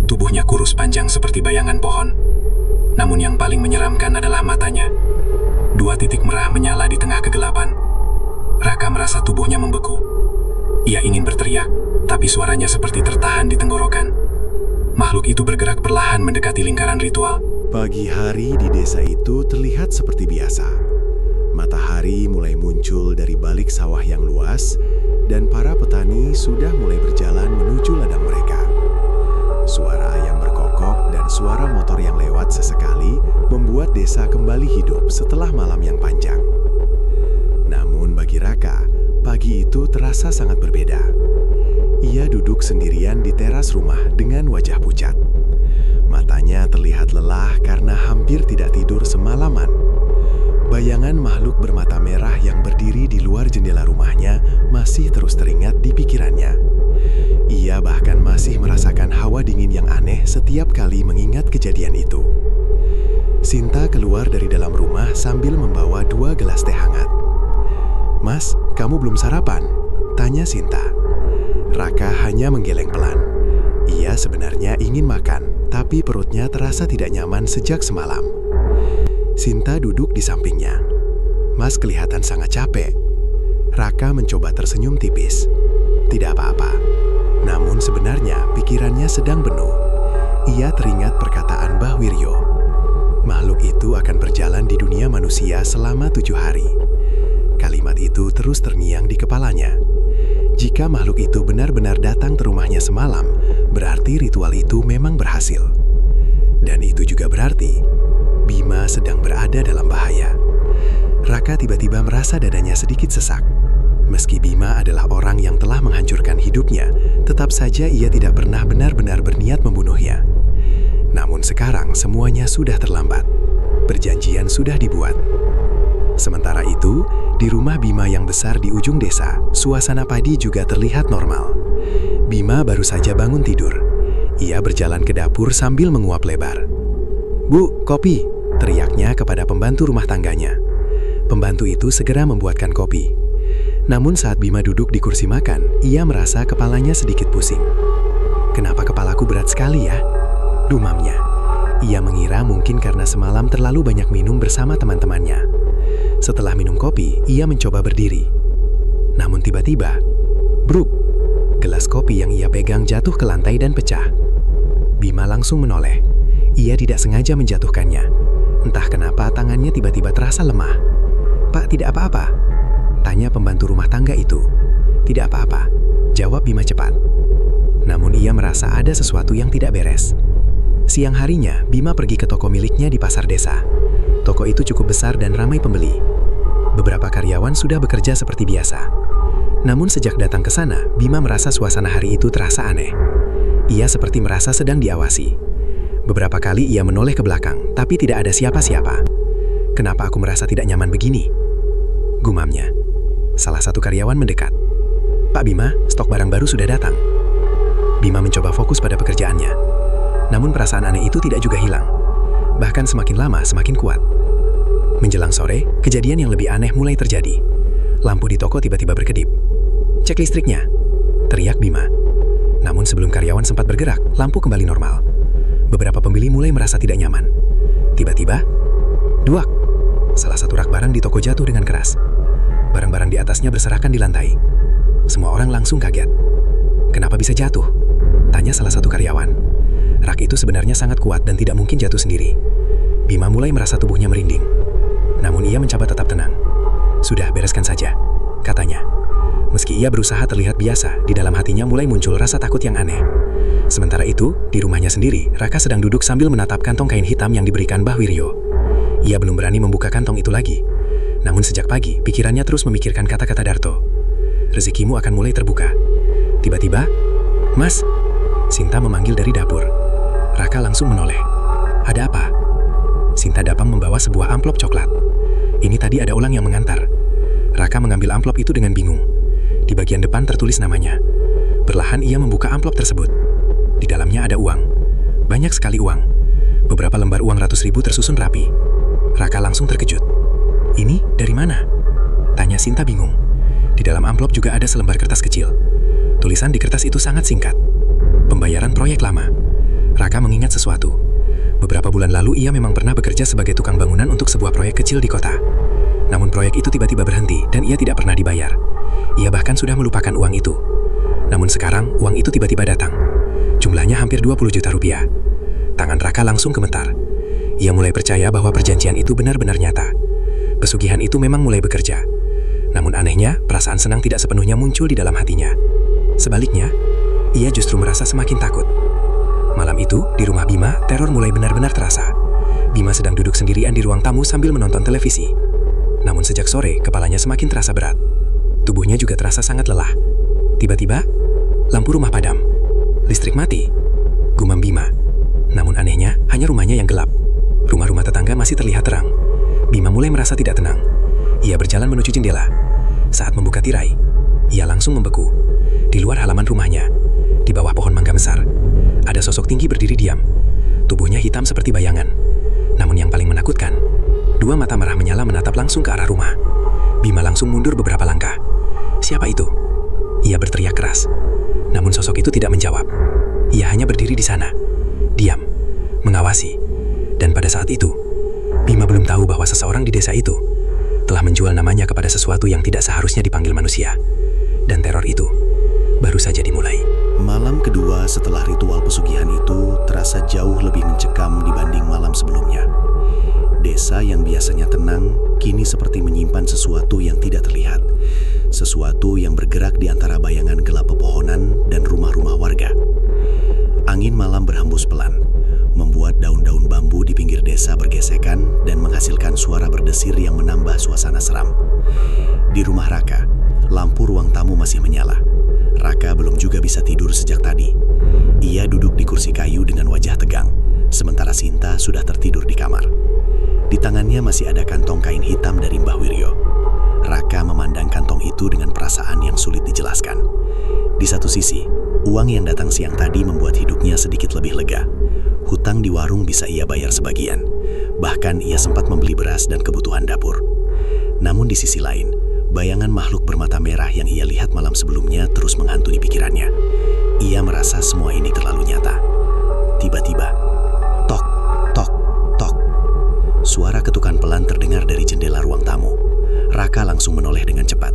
Tubuhnya kurus panjang seperti bayangan pohon. Namun yang paling menyeramkan adalah matanya. 2 titik merah menyala di tengah kegelapan. Raka merasa tubuhnya membeku. Ia ingin berteriak, tapi suaranya seperti tertahan di tenggorokan. Makhluk itu bergerak perlahan mendekati lingkaran ritual. Pagi hari di desa itu terlihat seperti biasa. Matahari mulai muncul dari balik sawah yang luas, dan para petani sudah mulai berjalan menuju ladang mereka. Suara ayam berkokok dan suara motor yang lewat sesekali membuat desa kembali hidup setelah malam yang panjang. Namun bagi Raka, pagi itu terasa sangat berbeda. Ia duduk sendirian di teras rumah dengan wajah pucat. Matanya terlihat lelah karena hampir tidak tidur semalaman. Bayangan makhluk bermata merah yang berdiri di luar jendela rumahnya masih terus teringat di pikirannya. Ia bahkan masih merasakan hawa dingin yang aneh setiap kali mengingat kejadian itu. Sinta keluar dari dalam rumah sambil membawa 2 gelas teh hangat. "Mas, kamu belum sarapan?" tanya Sinta. Raka hanya menggeleng pelan. Ia sebenarnya ingin makan, tapi perutnya terasa tidak nyaman sejak semalam. Sinta duduk di sampingnya. "Mas kelihatan sangat capek." Raka mencoba tersenyum tipis. Tidak apa-apa. Namun sebenarnya pikirannya sedang penuh. Ia teringat perkataan Mbah Wiryo. Makhluk itu akan berjalan di dunia manusia selama 7 hari. Kalimat itu terus terngiang di kepalanya. Jika makhluk itu benar-benar datang ke rumahnya semalam, berarti ritual itu memang berhasil. Dan itu juga berarti Bima sedang berada dalam bahaya. Raka tiba-tiba merasa dadanya sedikit sesak. Meski Bima adalah orang yang telah menghancurkan hidupnya, tetap saja ia tidak pernah benar-benar berniat membunuhnya. Namun sekarang semuanya sudah terlambat. Perjanjian sudah dibuat. Sementara itu, di rumah Bima yang besar di ujung desa, suasana padi juga terlihat normal. Bima baru saja bangun tidur. Ia berjalan ke dapur sambil menguap lebar. "Bu, kopi!" teriaknya kepada pembantu rumah tangganya. Pembantu itu segera membuatkan kopi. Namun saat Bima duduk di kursi makan, ia merasa kepalanya sedikit pusing. "Kenapa kepalaku berat sekali ya?" Gumamnya. Ia mengira mungkin karena semalam terlalu banyak minum bersama teman-temannya. Setelah minum kopi, ia mencoba berdiri. Namun tiba-tiba, bruk, gelas kopi yang ia pegang jatuh ke lantai dan pecah. Bima langsung menoleh. Ia tidak sengaja menjatuhkannya. Entah kenapa tangannya tiba-tiba terasa lemah. "Pak, tidak apa-apa?" tanya pembantu rumah tangga itu. "Tidak apa-apa," jawab Bima cepat. Namun ia merasa ada sesuatu yang tidak beres. Siang harinya, Bima pergi ke toko miliknya di pasar desa. Toko itu cukup besar dan ramai pembeli. Beberapa karyawan sudah bekerja seperti biasa. Namun sejak datang ke sana, Bima merasa suasana hari itu terasa aneh. Ia seperti merasa sedang diawasi. Beberapa kali ia menoleh ke belakang, tapi tidak ada siapa-siapa. "Kenapa aku merasa tidak nyaman begini?" gumamnya. Salah satu karyawan mendekat. "Pak Bima, stok barang baru sudah datang." Bima mencoba fokus pada pekerjaannya. Namun perasaan aneh itu tidak juga hilang. Bahkan semakin lama semakin kuat. Menjelang sore, kejadian yang lebih aneh mulai terjadi. Lampu di toko tiba-tiba berkedip. "Cek listriknya," teriak Bima. Namun sebelum karyawan sempat bergerak, lampu kembali normal. Beberapa pembeli mulai merasa tidak nyaman. Tiba-tiba, duak! Salah satu rak barang di toko jatuh dengan keras. Barang-barang di atasnya berserakan di lantai. Semua orang langsung kaget. "Kenapa bisa jatuh?" tanya salah satu karyawan. Rak itu sebenarnya sangat kuat dan tidak mungkin jatuh sendiri. Bima mulai merasa tubuhnya merinding. Namun ia mencoba tetap tenang. "Sudah, bereskan saja," katanya. Meski ia berusaha terlihat biasa, di dalam hatinya mulai muncul rasa takut yang aneh. Sementara itu, di rumahnya sendiri, Raka sedang duduk sambil menatap kantong kain hitam yang diberikan Mbah Wiryo. Ia belum berani membuka kantong itu lagi. Namun sejak pagi, pikirannya terus memikirkan kata-kata Darto. "Rezekimu akan mulai terbuka." Tiba-tiba, "Mas!" Sinta memanggil dari dapur. Raka langsung menoleh. "Ada apa?" Sinta datang membawa sebuah amplop coklat. "Ini tadi ada orang yang mengantar." Raka mengambil amplop itu dengan bingung. Di bagian depan tertulis namanya. Perlahan ia membuka amplop tersebut. Di dalamnya ada uang. Banyak sekali uang. Beberapa lembar uang ratus ribu tersusun rapi. Raka langsung terkejut. "Ini dari mana?" tanya Sinta bingung. Di dalam amplop juga ada selembar kertas kecil. Tulisan di kertas itu sangat singkat. "Pembayaran proyek lama." Raka mengingat sesuatu. Beberapa bulan lalu ia memang pernah bekerja sebagai tukang bangunan untuk sebuah proyek kecil di kota. Namun proyek itu tiba-tiba berhenti dan ia tidak pernah dibayar. Ia bahkan sudah melupakan uang itu. Namun sekarang uang itu tiba-tiba datang. Jumlahnya hampir 20 juta rupiah. Tangan Raka langsung gemetar. Ia mulai percaya bahwa perjanjian itu benar-benar nyata. Pesugihan itu memang mulai bekerja. Namun anehnya, perasaan senang tidak sepenuhnya muncul di dalam hatinya. Sebaliknya, ia justru merasa semakin takut. Malam itu, di rumah Bima, teror mulai benar-benar terasa. Bima sedang duduk sendirian di ruang tamu sambil menonton televisi. Namun sejak sore, kepalanya semakin terasa berat. Tubuhnya juga terasa sangat lelah. Tiba-tiba, lampu rumah padam. "Listrik mati," gumam Bima. Namun anehnya, hanya rumahnya yang gelap. Rumah-rumah tetangga masih terlihat terang. Bima mulai merasa tidak tenang. Ia berjalan menuju jendela. Saat membuka tirai, ia langsung membeku. Di luar halaman rumahnya, di bawah pohon mangga besar, ada sosok tinggi berdiri diam. Tubuhnya hitam seperti bayangan. Namun yang paling menakutkan, dua mata merah menyala menatap langsung ke arah rumah. Bima langsung mundur beberapa langkah. "Siapa itu?" Ia berteriak keras. Namun sosok itu tidak menjawab. Ia hanya berdiri di sana, diam, mengawasi. Dan pada saat itu, Bima belum tahu bahwa seseorang di desa itu telah menjual namanya kepada sesuatu yang tidak seharusnya dipanggil manusia. Dan teror itu baru saja dimulai. Malam kedua setelah ritual pesugihan itu terasa jauh lebih mencekam dibanding malam sebelumnya. Desa yang biasanya tenang, kini seperti menyimpan sesuatu yang tidak terlihat. Sesuatu yang bergerak di antara bayangan gelap pepohonan dan rumah-rumah warga. Angin malam berhembus pelan, membuat daun-daun bambu di pinggir desa bergesekan dan menghasilkan suara berdesir yang menambah suasana seram. Di rumah Raka, lampu ruang tamu masih menyala. Raka belum juga bisa tidur sejak tadi. Ia duduk di kursi kayu dengan wajah tegang, sementara Sinta sudah tertidur di kamar. Di tangannya masih ada kantong kain hitam dari Mbah Wiryo. Raka memandang kantong itu dengan perasaan yang sulit dijelaskan. Di satu sisi, uang yang datang siang tadi membuat hidupnya sedikit lebih lega. Hutang di warung bisa ia bayar sebagian. Bahkan ia sempat membeli beras dan kebutuhan dapur. Namun di sisi lain, bayangan makhluk bermata merah yang ia lihat malam sebelumnya terus menghantui pikirannya. Ia merasa semua ini terlalu nyata. Tiba-tiba, tok, tok, tok. Suara ketukan pelan terdengar dari jendela ruang tamu. Raka langsung menoleh dengan cepat.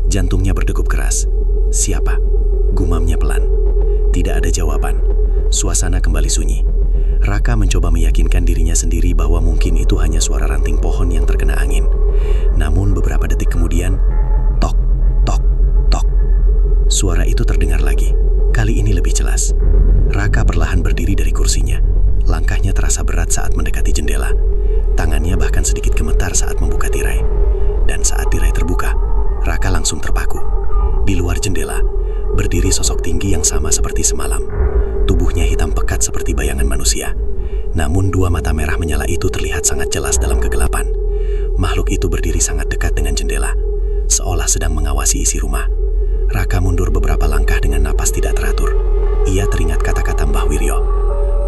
Jantungnya berdegup keras. Siapa? Gumamnya pelan. Tidak ada jawaban. Suasana kembali sunyi. Raka mencoba meyakinkan dirinya sendiri bahwa mungkin itu hanya suara ranting pohon yang terkena angin. Namun beberapa detik kemudian, tok, tok, tok. Suara itu terdengar lagi. Kali ini lebih jelas. Raka perlahan berdiri dari kursinya. Langkahnya terasa berat saat mendekati jendela. Tangannya bahkan sedikit gemetar saat membuka tirai. Dan saat tirai terbuka, Raka langsung terpaku. Di luar jendela, berdiri sosok tinggi yang sama seperti semalam. Tubuhnya hitam pekat seperti bayangan manusia. Namun dua mata merah menyala itu terlihat sangat jelas dalam kegelapan. Makhluk itu berdiri sangat dekat dengan jendela, seolah sedang mengawasi isi rumah. Raka mundur beberapa langkah dengan napas tidak teratur. Ia teringat kata-kata Mbah Wiryo.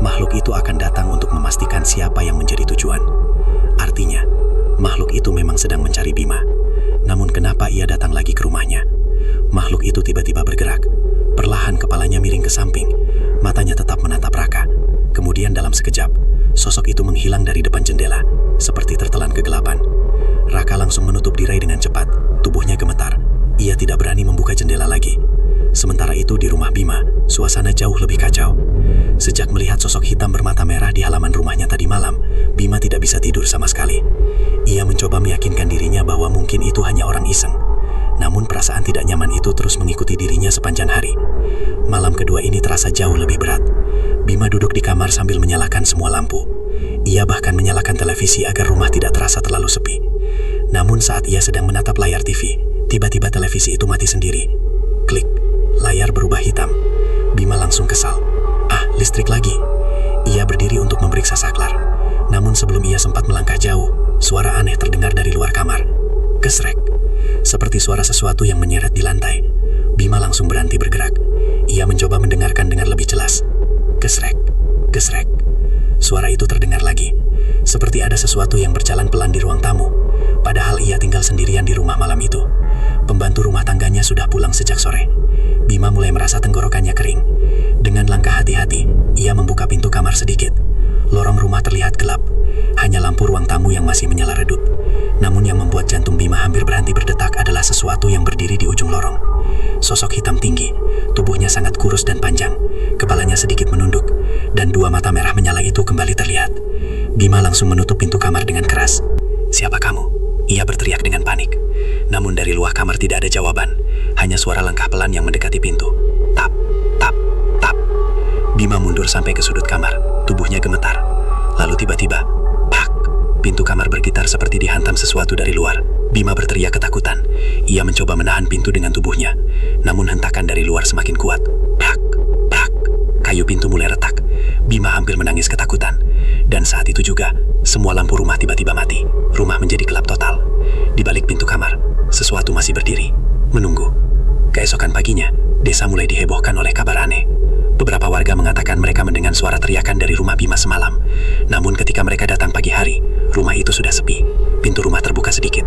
Makhluk itu akan datang untuk memastikan siapa yang menjadi tujuan. Artinya, makhluk itu memang sedang mencari Bima. Namun kenapa ia datang lagi ke rumahnya? Makhluk itu tiba-tiba bergerak. Perlahan kepalanya miring ke samping. Matanya tetap menatap Raka. Kemudian dalam sekejap, sosok itu menghilang dari depan jendela, seperti tertelan kegelapan. Raka langsung menutup tirai dengan cepat. Tubuhnya gemetar. Ia tidak berani membuka jendela lagi. Sementara itu di rumah Bima, suasana jauh lebih kacau. Sejak melihat sosok hitam bermata merah di halaman rumahnya tadi malam, Bima tidak bisa tidur sama sekali. Ia mencoba meyakinkan dirinya bahwa mungkin itu hanya orang iseng. Namun perasaan tidak nyaman itu terus mengikuti dirinya sepanjang hari. Malam kedua ini terasa jauh lebih berat. Bima duduk di kamar sambil menyalakan semua lampu. Ia bahkan menyalakan televisi agar rumah tidak terasa terlalu sepi. Namun saat ia sedang menatap layar TV, tiba-tiba televisi itu mati sendiri. Klik, layar berubah hitam. Bima langsung kesal. Listrik lagi. Ia berdiri untuk memeriksa saklar. Namun sebelum ia sempat melangkah jauh, suara aneh terdengar dari luar kamar. Gesrek. Seperti suara sesuatu yang menyeret di lantai. Bima langsung berhenti bergerak. Ia mencoba mendengarkan dengan lebih jelas. Gesrek, gesrek. Suara itu terdengar lagi. Seperti ada sesuatu yang berjalan pelan di ruang tamu. Padahal ia tinggal sendirian di rumah malam itu. Pembantu rumah tangganya sudah pulang sejak sore. Bima mulai merasa tenggorokannya kering. Dengan langkah hati-hati, ia membuka pintu kamar sedikit. Lorong rumah terlihat gelap. Hanya lampu ruang tamu yang masih menyala redup. Namun yang membuat jantung Bima hampir berhenti berdetak adalah sesuatu yang berdiri di ujung lorong. Sosok hitam tinggi, tubuhnya sangat kurus dan panjang, kepalanya sedikit menunduk, dan dua mata merah menyala itu kembali terlihat. Bima langsung menutup pintu kamar dengan keras. "Siapa kamu?" Ia berteriak dengan panik. Namun dari luar kamar tidak ada jawaban, hanya suara langkah pelan yang mendekati pintu. Tap, tap, tap. Bima mundur sampai ke sudut kamar, tubuhnya gemetar. Lalu tiba-tiba, pak! Pintu kamar bergetar seperti dihantam sesuatu dari luar. Bima berteriak ketakutan. Ia mencoba menahan pintu dengan tubuhnya, namun hentakan dari luar semakin kuat. Prak, prak. Kayu pintu mulai retak. Bima hampir menangis ketakutan. Dan saat itu juga, semua lampu rumah tiba-tiba mati. Rumah menjadi gelap total. Di balik pintu kamar, sesuatu masih berdiri, menunggu. Keesokan paginya, desa mulai dihebohkan oleh kabar aneh. Beberapa warga mengatakan mereka mendengar suara teriakan dari rumah Bima semalam. Namun ketika mereka datang pagi hari, rumah itu sudah sepi. Pintu rumah terbuka sedikit.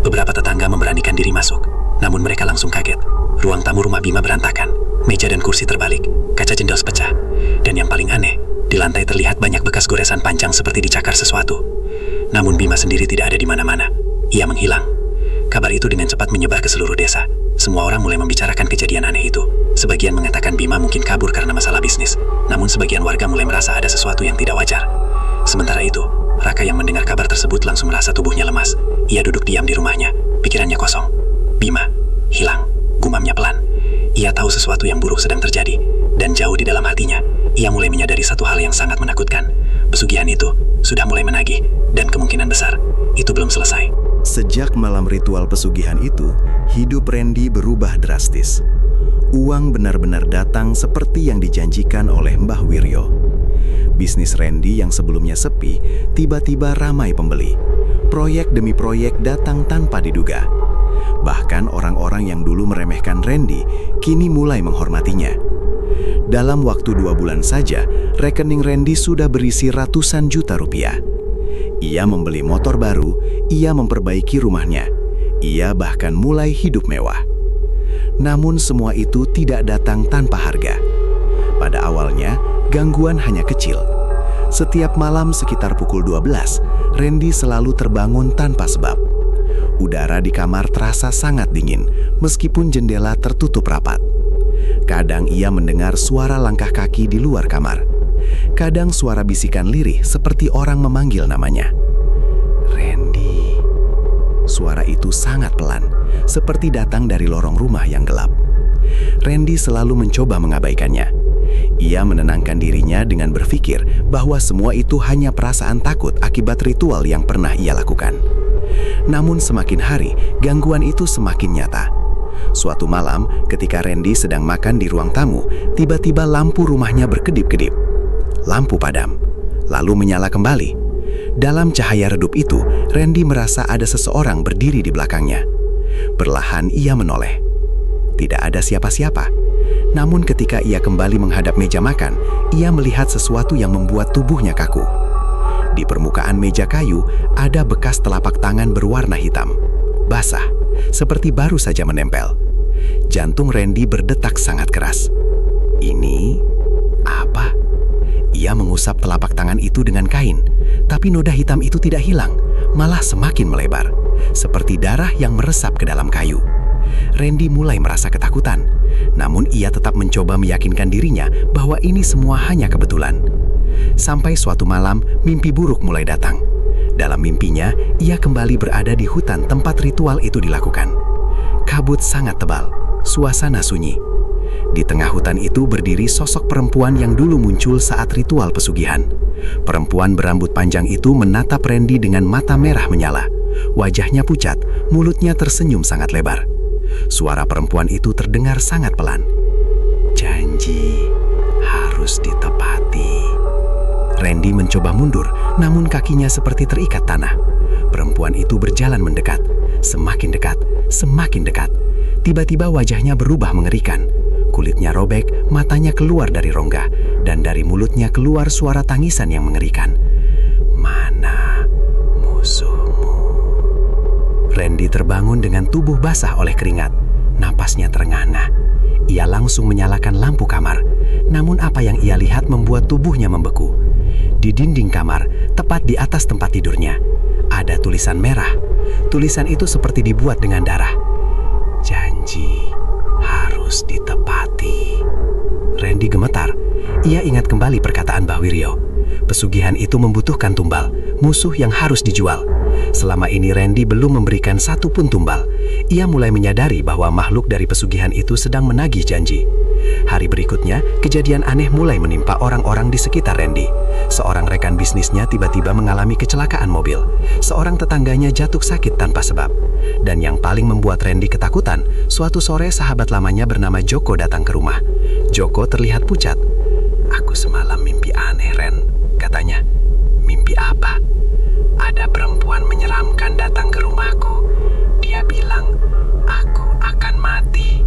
Beberapa tetangga memberanikan diri masuk. Namun mereka langsung kaget. Ruang tamu rumah Bima berantakan. Meja dan kursi terbalik. Kaca jendela pecah. Dan yang paling aneh, di lantai terlihat banyak bekas goresan panjang seperti dicakar sesuatu. Namun Bima sendiri tidak ada di mana-mana. Ia menghilang. Kabar itu dengan cepat menyebar ke seluruh desa. Semua orang mulai membicarakan kejadian aneh itu. Sebagian mengatakan Bima mungkin kabur karena masalah bisnis. Namun sebagian warga mulai merasa ada sesuatu yang tidak wajar. Sementara itu, Raka yang mendengar kabar tersebut langsung merasa tubuhnya lemas. Ia duduk diam di rumahnya, pikirannya kosong. Bima, hilang, gumamnya pelan. Ia tahu sesuatu yang buruk sedang terjadi. Dan jauh di dalam hatinya, ia mulai menyadari satu hal yang sangat menakutkan. Pesugihan itu sudah mulai menagih, dan kemungkinan besar, itu belum selesai. Sejak malam ritual pesugihan itu, hidup Randy berubah drastis. Uang benar-benar datang seperti yang dijanjikan oleh Mbah Wiryo. Bisnis Randy yang sebelumnya sepi, tiba-tiba ramai pembeli. Proyek demi proyek datang tanpa diduga. Bahkan orang-orang yang dulu meremehkan Randy, kini mulai menghormatinya. Dalam waktu 2 bulan saja, rekening Randy sudah berisi ratusan juta rupiah. Ia membeli motor baru, ia memperbaiki rumahnya, Ia bahkan mulai hidup mewah. Namun semua itu tidak datang tanpa harga. Pada awalnya, gangguan hanya kecil. Setiap malam sekitar pukul 12, Randy selalu terbangun tanpa sebab. Udara di kamar terasa sangat dingin, meskipun jendela tertutup rapat. Kadang ia mendengar suara langkah kaki di luar kamar. Kadang suara bisikan lirih seperti orang memanggil namanya. Randy. Suara itu sangat pelan, seperti datang dari lorong rumah yang gelap. Randy selalu mencoba mengabaikannya. Ia menenangkan dirinya dengan berpikir bahwa semua itu hanya perasaan takut akibat ritual yang pernah ia lakukan. Namun semakin hari, gangguan itu semakin nyata. Suatu malam, ketika Randy sedang makan di ruang tamu, tiba-tiba lampu rumahnya berkedip-kedip. Lampu padam, lalu menyala kembali. Dalam cahaya redup itu, Randy merasa ada seseorang berdiri di belakangnya. Perlahan ia menoleh. Tidak ada siapa-siapa. Namun ketika ia kembali menghadap meja makan, ia melihat sesuatu yang membuat tubuhnya kaku. Di permukaan meja kayu, ada bekas telapak tangan berwarna hitam. Basah, seperti baru saja menempel. Jantung Randy berdetak sangat keras. Ini apa? Ia mengusap telapak tangan itu dengan kain, tapi noda hitam itu tidak hilang, malah semakin melebar, seperti darah yang meresap ke dalam kayu. Randy mulai merasa ketakutan, namun ia tetap mencoba meyakinkan dirinya bahwa ini semua hanya kebetulan. Sampai suatu malam, mimpi buruk mulai datang. Dalam mimpinya, ia kembali berada di hutan tempat ritual itu dilakukan. Kabut sangat tebal, suasana sunyi. Di tengah hutan itu berdiri sosok perempuan yang dulu muncul saat ritual pesugihan. Perempuan berambut panjang itu menatap Randy dengan mata merah menyala. Wajahnya pucat, mulutnya tersenyum sangat lebar. Suara perempuan itu terdengar sangat pelan. Janji harus ditepati. Randy mencoba mundur, namun kakinya seperti terikat tanah. Perempuan itu berjalan mendekat, semakin dekat, semakin dekat. Tiba-tiba wajahnya berubah mengerikan. Kulitnya robek, matanya keluar dari rongga, dan dari mulutnya keluar suara tangisan yang mengerikan. Mana musuhmu? Randy terbangun dengan tubuh basah oleh keringat. Napasnya terengah-engah. Ia langsung menyalakan lampu kamar. Namun apa yang ia lihat membuat tubuhnya membeku. Di dinding kamar, tepat di atas tempat tidurnya, ada tulisan merah. Tulisan itu seperti dibuat dengan darah. Janji harus ditepati. Randy gemetar. Ia ingat kembali perkataan Mbah Wiryo. Pesugihan itu membutuhkan tumbal, musuh yang harus dijual. Selama ini Randy belum memberikan satu pun tumbal. Ia mulai menyadari bahwa makhluk dari pesugihan itu sedang menagih janji. Hari berikutnya, kejadian aneh mulai menimpa orang-orang di sekitar Randy. Seorang rekan bisnisnya tiba-tiba mengalami kecelakaan mobil. Seorang tetangganya jatuh sakit tanpa sebab. Dan yang paling membuat Randy ketakutan, suatu sore sahabat lamanya bernama Joko datang ke rumah. Joko terlihat pucat. "Aku semalam mimpi aneh, Ren," katanya. "Mimpi apa?" "Ada perempuan menyeramkan datang ke rumahku. Dia bilang, aku akan mati."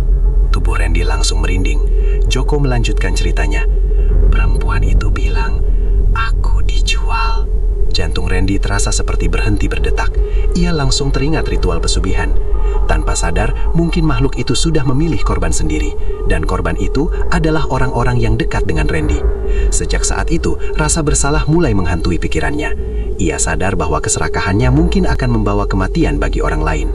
Tubuh Randy langsung merinding. Joko melanjutkan ceritanya. "Perempuan itu bilang, aku dijual." Jantung Randy terasa seperti berhenti berdetak. Ia langsung teringat ritual pesugihan. Tanpa sadar, mungkin makhluk itu sudah memilih korban sendiri. Dan korban itu adalah orang-orang yang dekat dengan Randy. Sejak saat itu, rasa bersalah mulai menghantui pikirannya. Ia sadar bahwa keserakahannya mungkin akan membawa kematian bagi orang lain.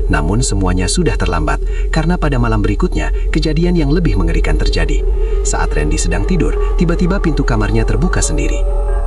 Namun semuanya sudah terlambat, karena pada malam berikutnya, kejadian yang lebih mengerikan terjadi. Saat Randy sedang tidur, tiba-tiba pintu kamarnya terbuka sendiri.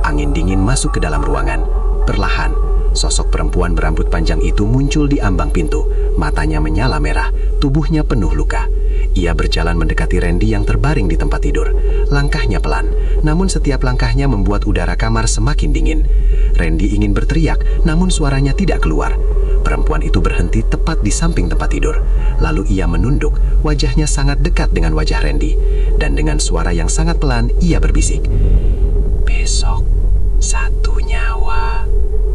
Angin dingin masuk ke dalam ruangan. Perlahan, sosok perempuan berambut panjang itu muncul di ambang pintu. Matanya menyala merah, tubuhnya penuh luka. Ia berjalan mendekati Randy yang terbaring di tempat tidur. Langkahnya pelan, namun setiap langkahnya membuat udara kamar semakin dingin. Randy ingin berteriak, namun suaranya tidak keluar. Perempuan itu berhenti tepat di samping tempat tidur. Lalu ia menunduk, wajahnya sangat dekat dengan wajah Randy. Dan dengan suara yang sangat pelan, ia berbisik, "Besok, satu nyawa."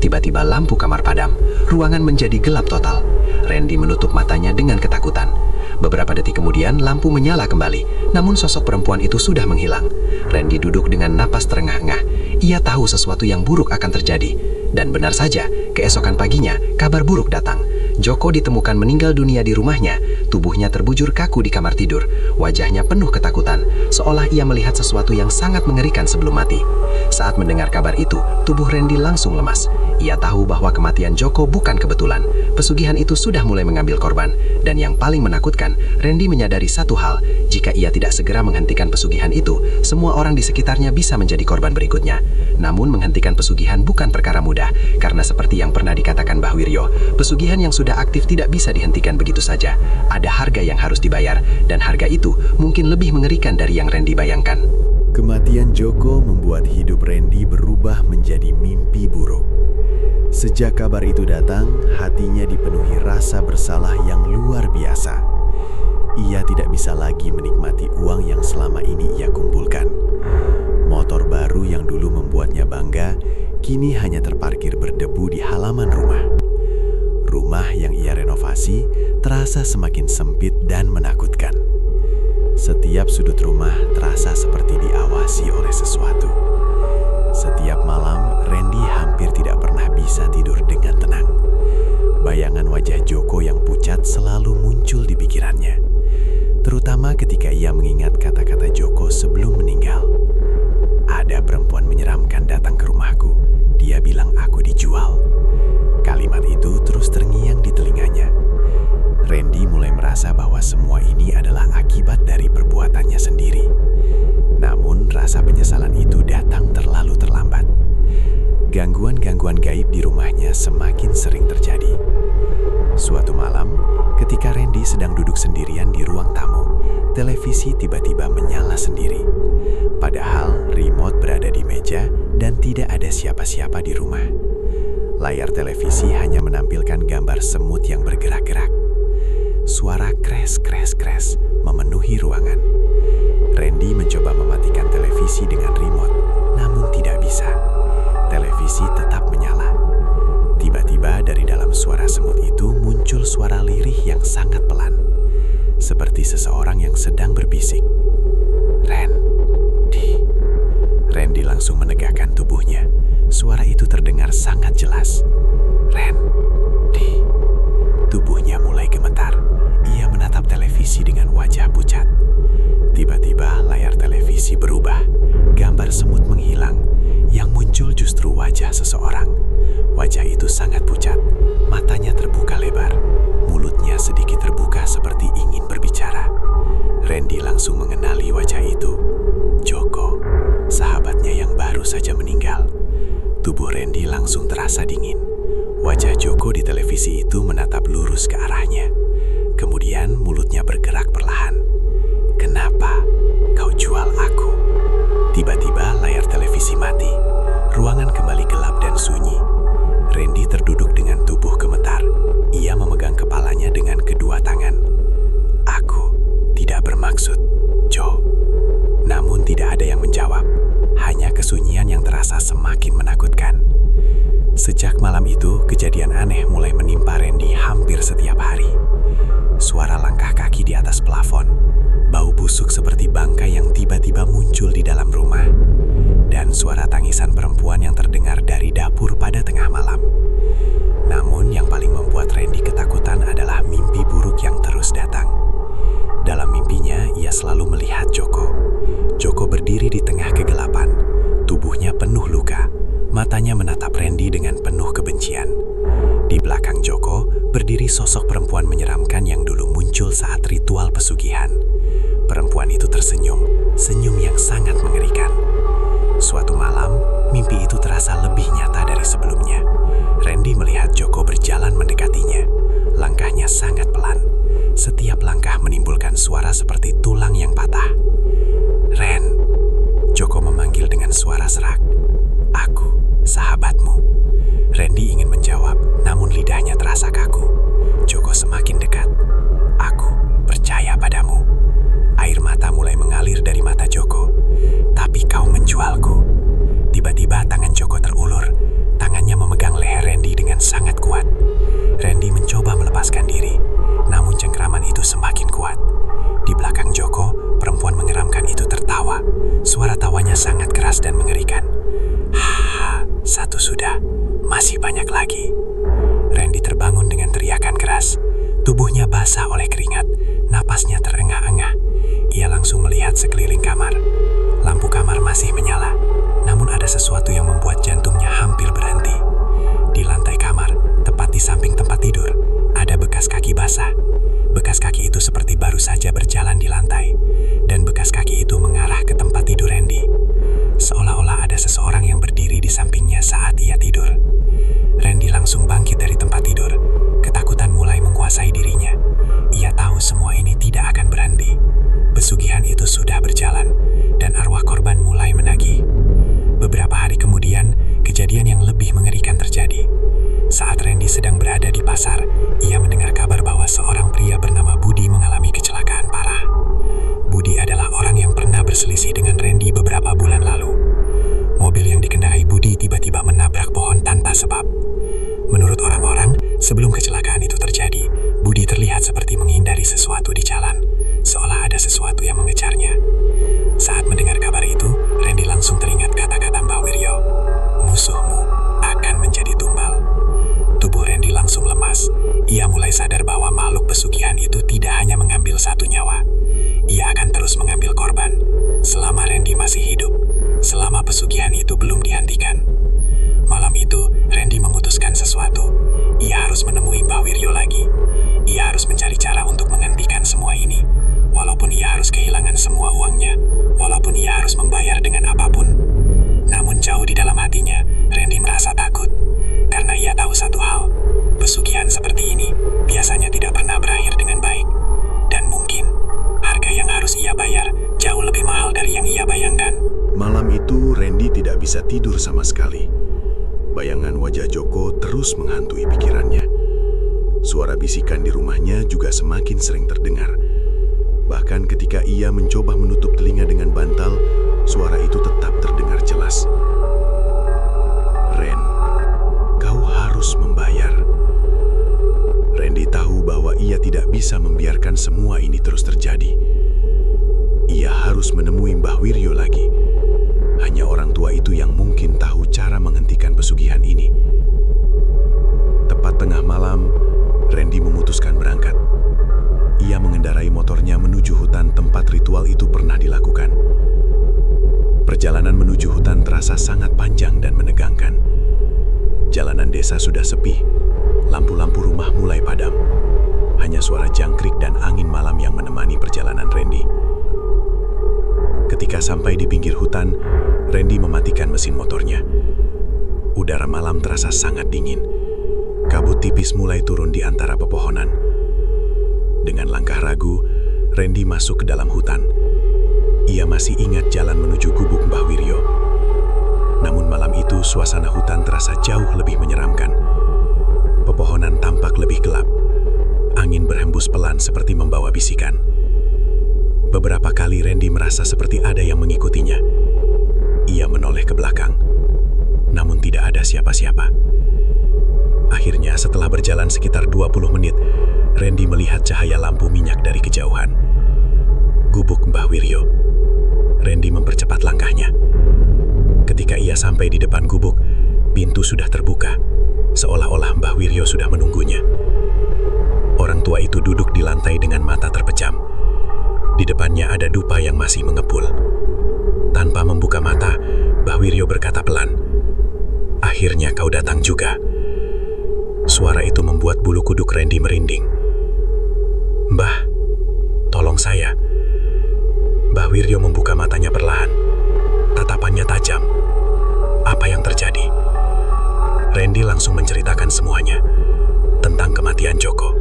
Tiba-tiba lampu kamar padam. Ruangan menjadi gelap total. Randy menutup matanya dengan ketakutan. Beberapa detik kemudian, lampu menyala kembali. Namun sosok perempuan itu sudah menghilang. Randy duduk dengan napas terengah-engah. Ia tahu sesuatu yang buruk akan terjadi. Dan benar saja, keesokan paginya, kabar buruk datang. Joko ditemukan meninggal dunia di rumahnya. Tubuhnya terbujur kaku di kamar tidur. Wajahnya penuh ketakutan, seolah ia melihat sesuatu yang sangat mengerikan sebelum mati. Saat mendengar kabar itu, tubuh Randy langsung lemas. Ia tahu bahwa kematian Joko bukan kebetulan. Pesugihan itu sudah mulai mengambil korban. Dan yang paling menakutkan, Randy menyadari satu hal. Jika ia tidak segera menghentikan pesugihan itu, semua orang di sekitarnya bisa menjadi korban berikutnya. Namun menghentikan pesugihan bukan perkara mudah, karena seperti yang pernah dikatakan Mbah Wiryo, pesugihan yang sudah aktif tidak bisa dihentikan begitu saja. Ada harga yang harus dibayar, dan harga itu mungkin lebih mengerikan dari yang Randy bayangkan. Kematian Joko membuat hidup Randy berubah menjadi mimpi buruk. Sejak kabar itu datang, hatinya dipenuhi rasa bersalah yang luar biasa. Ia tidak bisa lagi menikmati uang yang selama ini ia kumpulkan. Motor baru yang dulu membuatnya bangga, kini hanya terparkir berdebu di halaman rumah. Rumah yang ia renovasi terasa semakin sempit dan menakutkan. Setiap sudut rumah terasa seperti diawasi oleh sesuatu. Setiap malam, Randy hampir tidak pernah bisa tidur dengan tenang. Bayangan wajah Joko yang pucat selalu muncul di pikirannya, terutama ketika ia mengingat kata-kata Joko sebelum meninggal. Ada perempuan menyeramkan datang ke rumahku. Dia bilang aku dijual. Kalimat itu terus terngiang di telinganya. Randy mulai merasa bahwa semua ini adalah akibat dari perbuatannya sendiri. Namun rasa penyesalan itu datang terlalu terlambat. Gangguan-gangguan gaib di rumahnya semakin sering terjadi. Suatu malam, ketika Randy sedang duduk sendirian di ruang tamu, televisi tiba-tiba menyala sendiri. Padahal remote berada di meja dan tidak ada siapa-siapa di rumah. Layar televisi hanya menampilkan gambar semut yang bergerak-gerak. Suara kres memenuhi ruangan. Randy mencoba mematikan televisi dengan remote, namun tidak bisa. Televisi tetap menyala. Tiba-tiba dari dalam suara semut itu muncul suara lirih yang sangat pelan, seperti seseorang yang sedang berbisik. Randy. Randy langsung menegakkan tubuhnya. Suara itu terdengar sangat jelas. Randy. Tubuhnya mulai gemetar. Ia menatap televisi dengan wajah pucat. Tiba-tiba layar televisi berubah. Gambar semut menghilang. Yang muncul justru wajah seseorang. Wajah itu sangat pucat. Matanya terbuka lebar. Mulutnya sedikit terbuka seperti ingin berbicara. Randy langsung mengenali wajah itu. Joko, sahabatnya yang baru saja meninggal. Tubuh Randy langsung terasa dingin. Wajah Joko di televisi itu menatap lurus ke arahnya. Kemudian mulutnya bergerak perlahan. Kenapa kau jual aku? Tiba-tiba layar televisi mati. Ruangan kembali gelap dan sunyi. Randy terduduk dengan tubuh gemetar. Ia memegang kepalanya dengan kedua tangan. Aku tidak bermaksud, Joe. Namun tidak ada yang menjawab. Hanya kesunyian yang terasa semakin menakutkan. Sejak malam itu, kejadian aneh mulai menimpa Randy hampir setiap hari. Suara langkah kaki di atas plafon, bau busuk seperti bangkai yang tiba-tiba muncul di dalam rumah, dan suara tangisan perempuan yang terdengar dari dapur pada tengah malam. Namun yang paling membuat Randy ketakutan adalah mimpi buruk yang terus datang. Dalam mimpinya, ia selalu melihat Joko. Joko berdiri di tengah kegelapan, tubuhnya penuh luka. Matanya menatap Randy dengan penuh kebencian. Di belakang Joko berdiri sosok perempuan menyeramkan yang dulu muncul saat ritual pesugihan. Perempuan itu tersenyum, senyum yang sangat mengerikan. Suatu malam, mimpi itu terasa lebih nyata dari sebelumnya. Randy melihat Joko berjalan mendekatinya. Langkahnya sangat pelan. Setiap langkah menimbulkan suara seperti tulang yang patah. Ren, Joko memanggil dengan suara serak. Aku, sahabatmu. Randy ingin menjawab, namun lidahnya terasa kaku. Joko semakin dekat. Aku percaya padamu. Air mata mulai mengalir dari mata Joko. Tapi kau menjualku. Tiba-tiba tangan Joko terulur. Tangannya memegang leher Randy dengan sangat kuat. Randy mencoba melepaskan diri, namun cengkraman itu semakin kuat. Di belakang Joko, perempuan basah oleh keringat, napasnya terengah-engah. Ia langsung melihat sekeliling kamar. Lampu kamar masih menyala, namun ada sesuatu yang membuat jantungnya hampir berhenti. Di lantai kamar, tepat di samping tempat tidur, ada bekas kaki basah. Bekas kaki itu seperti baru saja berjalan di lantai, dan bekas kaki itu mengarah ke tempat tidur Randy. Seolah-olah ada seseorang yang berdiri di sampingnya saat ia tidur. Randy langsung bangkit dari tempat tidur. Ketakutan mulai menguasai dirinya. Ia tahu semua ini tidak akan berhenti. Pesugihan itu sudah berjalan, dan arwah korban mulai menagih. Beberapa hari kemudian, kejadian yang lebih mengerikan terjadi. Saat Randy sedang berada di pasar, ia mendengar kabar bahwa seorang pria bernama Budi mengalami kecelakaan parah. Budi adalah orang yang pernah berselisih dengan Randy beberapa bulan lalu. Mobil yang dikendarai Budi tiba-tiba menabrak pohon tanpa sebab. Menurut orang-orang, sebelum kecelakaan itu terjadi, Budi terlihat seperti menghindari sesuatu di jalan, seolah ada sesuatu yang mengejarnya. Saat mendengar kabar itu, Randy langsung teringat kata-kata Mbah Wiryo, "Musuhmu akan menjadi tumbal." Tubuh Randy langsung lemas. Ia mulai sadar bahwa makhluk pesugihan itu tidak hanya mengambil satu nyawa. Ia akan terus mengambil korban selama Randy masih hidup, selama pesugihan itu belum dihentikan. Malam itu, Randy memutuskan sesuatu. Ia harus menemui Mbah Wiryo lagi. Ia harus mencari cara untuk menghentikan semua ini. Walaupun ia harus kehilangan semua uangnya, walaupun ia harus membayar dengan apapun. Namun jauh di dalam hatinya, Randy merasa takut. Karena ia tahu satu hal, pesugihan seperti ini biasanya tidak pernah berakhir dengan baik. Dan mungkin, harga yang harus ia bayar jauh lebih mahal dari yang ia bayangkan. Malam itu Randy tidak bisa tidur sama sekali. Bayangan wajah Joko terus menghantui pikirannya. Suara bisikan di rumahnya juga semakin sering terdengar. Bahkan ketika ia mencoba menutup telinga dengan bantal, suara itu tetap terdengar jelas. "Ren, kau harus membayar." Randy tahu bahwa ia tidak bisa membiarkan semua ini terus terjadi. Ia harus menemui Mbah Wiryo lagi. Hanya orang tua itu yang mungkin tahu cara menghentikan pesugihan ini. Tepat tengah malam, Randy memutuskan berangkat. Ia mengendarai motornya menuju hutan tempat ritual itu pernah dilakukan. Perjalanan menuju hutan terasa sangat panjang dan menegangkan. Jalanan desa sudah sepi, lampu-lampu rumah mulai padam. Hanya suara jangkrik dan angin malam yang menemani perjalanan Randy. Ketika sampai di pinggir hutan, Randy mematikan mesin motornya. Udara malam terasa sangat dingin. Kabut tipis mulai turun di antara pepohonan. Dengan langkah ragu, Randy masuk ke dalam hutan. Ia masih ingat jalan menuju gubuk Mbah Wiryo. Namun malam itu suasana hutan terasa jauh lebih menyeramkan. Pepohonan tampak lebih gelap. Angin berhembus pelan seperti membawa bisikan. Beberapa kali Randy merasa seperti ada yang mengikutinya. Ia menoleh ke belakang, namun tidak ada siapa-siapa. Akhirnya setelah berjalan sekitar 20 menit, Randy melihat cahaya lampu minyak dari kejauhan. Gubuk Mbah Wiryo. Randy mempercepat langkahnya. Ketika ia sampai di depan gubuk, pintu sudah terbuka, seolah-olah Mbah Wiryo sudah menunggunya. Orang tua itu duduk di lantai dengan mata terpejam. Di depannya ada dupa yang masih mengepul. Tanpa membuka mata, Mbah Wiryo berkata pelan, "Akhirnya kau datang juga." Suara itu membuat bulu kuduk Randy merinding. "Mbah, tolong saya." Mbah Wiryo membuka matanya perlahan. Tatapannya tajam. Apa yang terjadi? Randy langsung menceritakan semuanya. Tentang kematian Joko.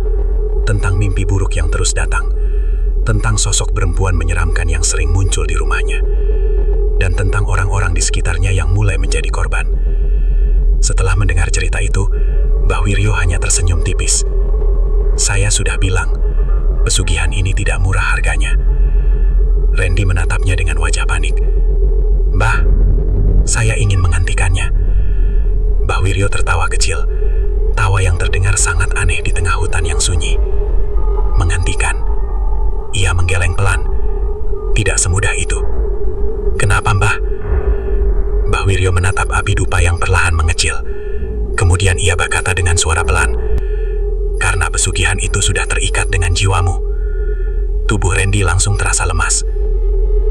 Tentang mimpi buruk yang terus datang. Tentang sosok perempuan menyeramkan yang sering muncul di rumahnya. Dan tentang orang-orang di sekitarnya yang mulai menjadi korban. Setelah mendengar cerita itu, Mbah Wiryo hanya tersenyum tipis. "Saya sudah bilang, pesugihan ini tidak murah harganya." Randy menatapnya dengan wajah panik. "Mbah, saya ingin menghentikannya." Mbah Wiryo tertawa kecil. Tawa yang terdengar sangat aneh di tengah hutan yang sunyi. "Menghentikan?" Ia menggeleng pelan. "Tidak semudah itu." "Kenapa, Mbah?" Mbah Wiryo menatap api dupa yang perlahan mengecil. Kemudian ia berkata dengan suara pelan, "Karena pesugihan pesugihan itu sudah terikat dengan jiwamu. Tubuh Randy langsung terasa lemas.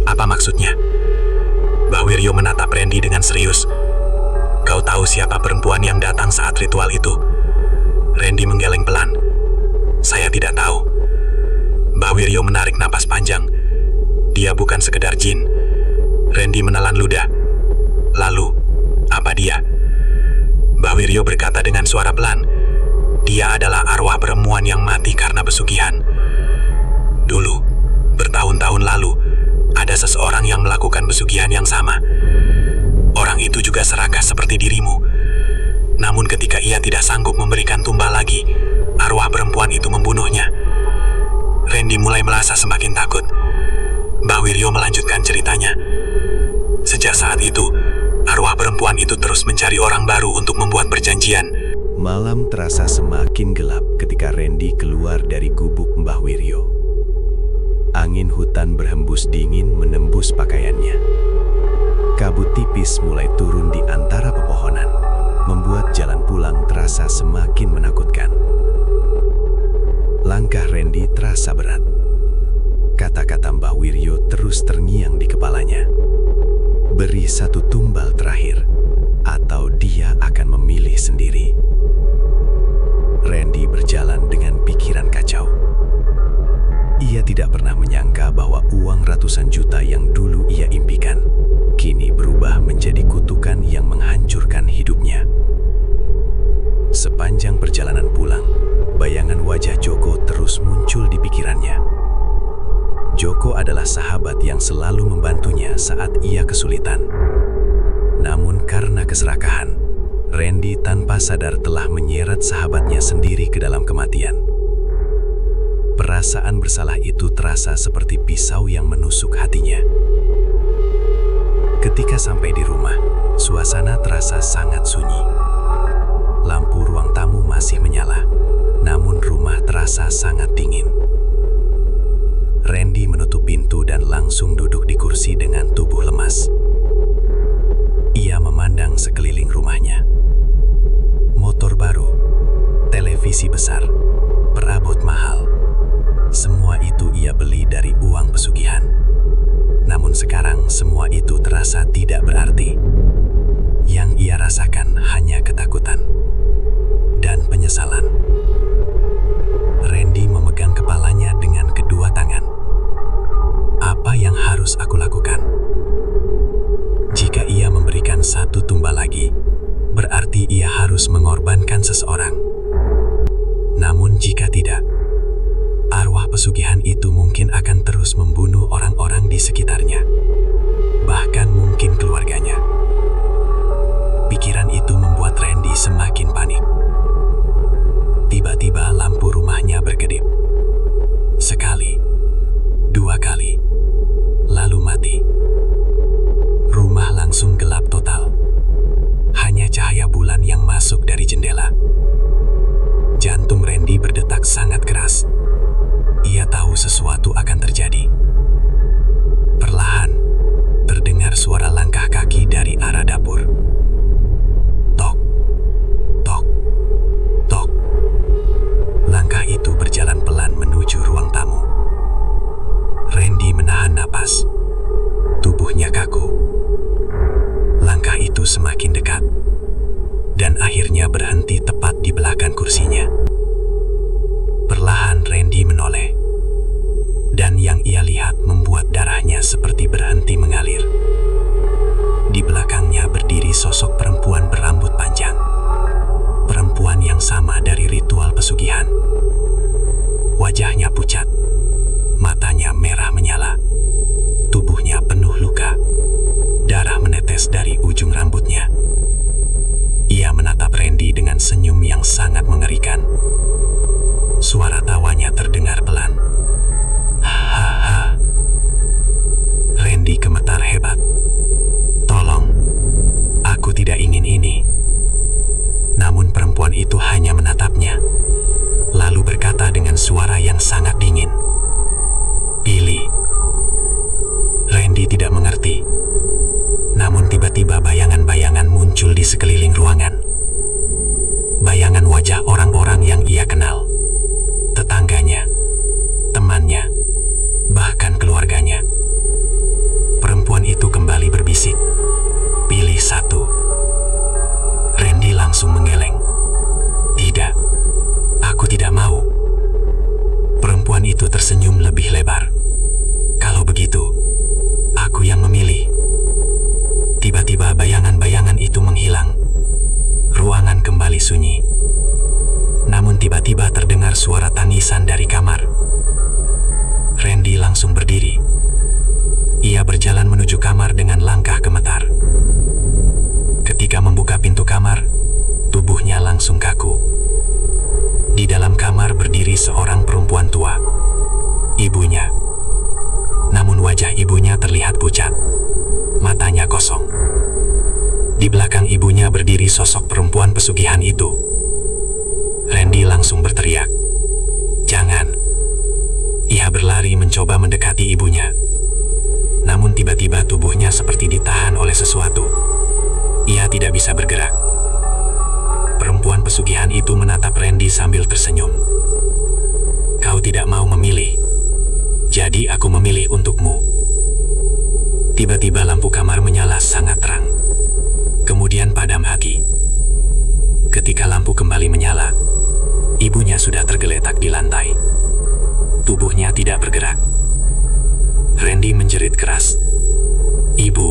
Apa maksudnya? Mbah Wiryo menatap Randy dengan serius. Kau tahu siapa perempuan yang datang saat ritual itu? Randy menggeleng pelan. Saya tidak tahu. Mbah Wiryo menarik napas panjang. Dia bukan sekedar jin. Randy menelan ludah. Lalu, apa dia? Mbah Wiryo berkata dengan suara pelan. Dia adalah arwah perempuan yang mati karena pesugihan. Dulu, bertahun-tahun lalu, ada seseorang yang melakukan pesugihan yang sama. Orang itu juga serakah seperti dirimu. Namun ketika ia tidak sanggup memberikan tumbal lagi, arwah perempuan itu membunuhnya. Randy mulai merasa semakin takut. Mbah Wiryo melanjutkan ceritanya. Sejak saat itu, arwah perempuan itu terus mencari orang baru untuk membuat perjanjian. Malam terasa semakin gelap ketika Randy keluar dari gubuk Mbah Wiryo. Angin hutan berhembus dingin menembus pakaiannya. Kabut tipis mulai turun di antara pepohonan, membuat jalan pulang terasa semakin menakutkan. Langkah Randy terasa berat. Kata-kata Mbah Wiryo terus terngiang di kepalanya. Beri satu tumbal terakhir, atau dia akan memilih sendiri. Randy berjalan dengan pikiran kacau. Ia tidak pernah menyangka bahwa uang ratusan juta yang dulu ia impikan, kini berubah menjadi kutukan yang menghancurkan hidupnya. Sepanjang perjalanan pulang, bayangan wajah Joko terus muncul di pikirannya. Joko adalah sahabat yang selalu membantunya saat ia kesulitan. Namun karena keserakahan, Randy tanpa sadar telah menyeret sahabatnya sendiri ke dalam kematian. Perasaan bersalah itu terasa seperti pisau yang menusuk hatinya. Ketika sampai di rumah, suasana terasa sangat sunyi. Lampu ruang tamu masih menyala, namun rumah terasa sangat dingin. Randy menutup pintu dan langsung duduk di kursi dengan tubuh lemas. Ia memandang sekeliling rumahnya. Motor baru, televisi besar, perabot mahal. Semua itu ia beli dari uang pesugihan. Namun sekarang semua itu terasa tidak berarti. Yang ia rasakan hanya ketakutan dan penyesalan. Randy memegang kepalanya dengan kedua tangan. Apa yang harus aku lakukan? Jika ia memberikan satu tumbal lagi, berarti ia harus mengorbankan seseorang. Namun jika tidak, arwah pesugihan itu mungkin akan terus membunuh orang-orang di sekitarnya, bahkan mungkin keluarganya. Pikiran itu membuat Randy semakin panik. Tiba-tiba lampu rumahnya berkedip. Sekali, dua kali, lalu mati. Rumah langsung gelap total. Hanya cahaya bulan yang masuk dari jendela. Jantung Randy berdetak sangat keras. Ia tahu sesuatu akan terjadi. Perlahan, terdengar suara langkah kaki dari arah dapur. Tok, tok, tok. Langkah itu berjalan pelan menuju ruang tamu. Randy menahan napas. Tubuhnya kaku. Langkah itu semakin dekat, dan akhirnya berhenti tepat di belakang kursinya. Perlahan Randy menoleh, dan yang ia lihat membuat darahnya seperti berhenti mengalir. Di belakangnya berdiri sosok perempuan berambut panjang. Perempuan yang sama dari ritual pesugihan. Wajahnya pucat, matanya merah menyala, tubuhnya penuh luka. Darah menetes dari ujung rambutnya. Ia menatap Randy dengan senyum yang sangat mengerikan. Suara tawanya terdengar pelan. Hahaha. Randy gemetar hebat. Tolong, aku tidak ingin ini. Namun perempuan itu hanya menatapnya, lalu berkata dengan suara yang sangat dingin. Pilih. Randy tidak mengerti. Namun tiba-tiba bayangan-bayangan muncul di sekeliling ruangan. Bayangan wajah orang-orang yang ia kenal. suara tangisan dari kamar. Randy langsung berdiri. Ia berjalan menuju kamar dengan langkah gemetar. Ketika membuka pintu kamar, tubuhnya langsung kaku. Di dalam kamar berdiri seorang perempuan tua, ibunya. Namun wajah ibunya terlihat pucat, matanya kosong. Di belakang ibunya berdiri sosok perempuan pesugihan itu. Randy langsung berteriak, "Jangan!" Ia berlari mencoba mendekati ibunya. Namun tiba-tiba tubuhnya seperti ditahan oleh sesuatu. Ia tidak bisa bergerak. Perempuan pesugihan itu menatap Randy sambil tersenyum. "Kau tidak mau memilih, jadi aku memilih untukmu." Tiba-tiba lampu kamar menyala sangat terang, kemudian padam hati. Ketika lampu kembali menyala, ibunya sudah tergeletak di lantai. Tubuhnya tidak bergerak. Randy menjerit keras, "Ibu!"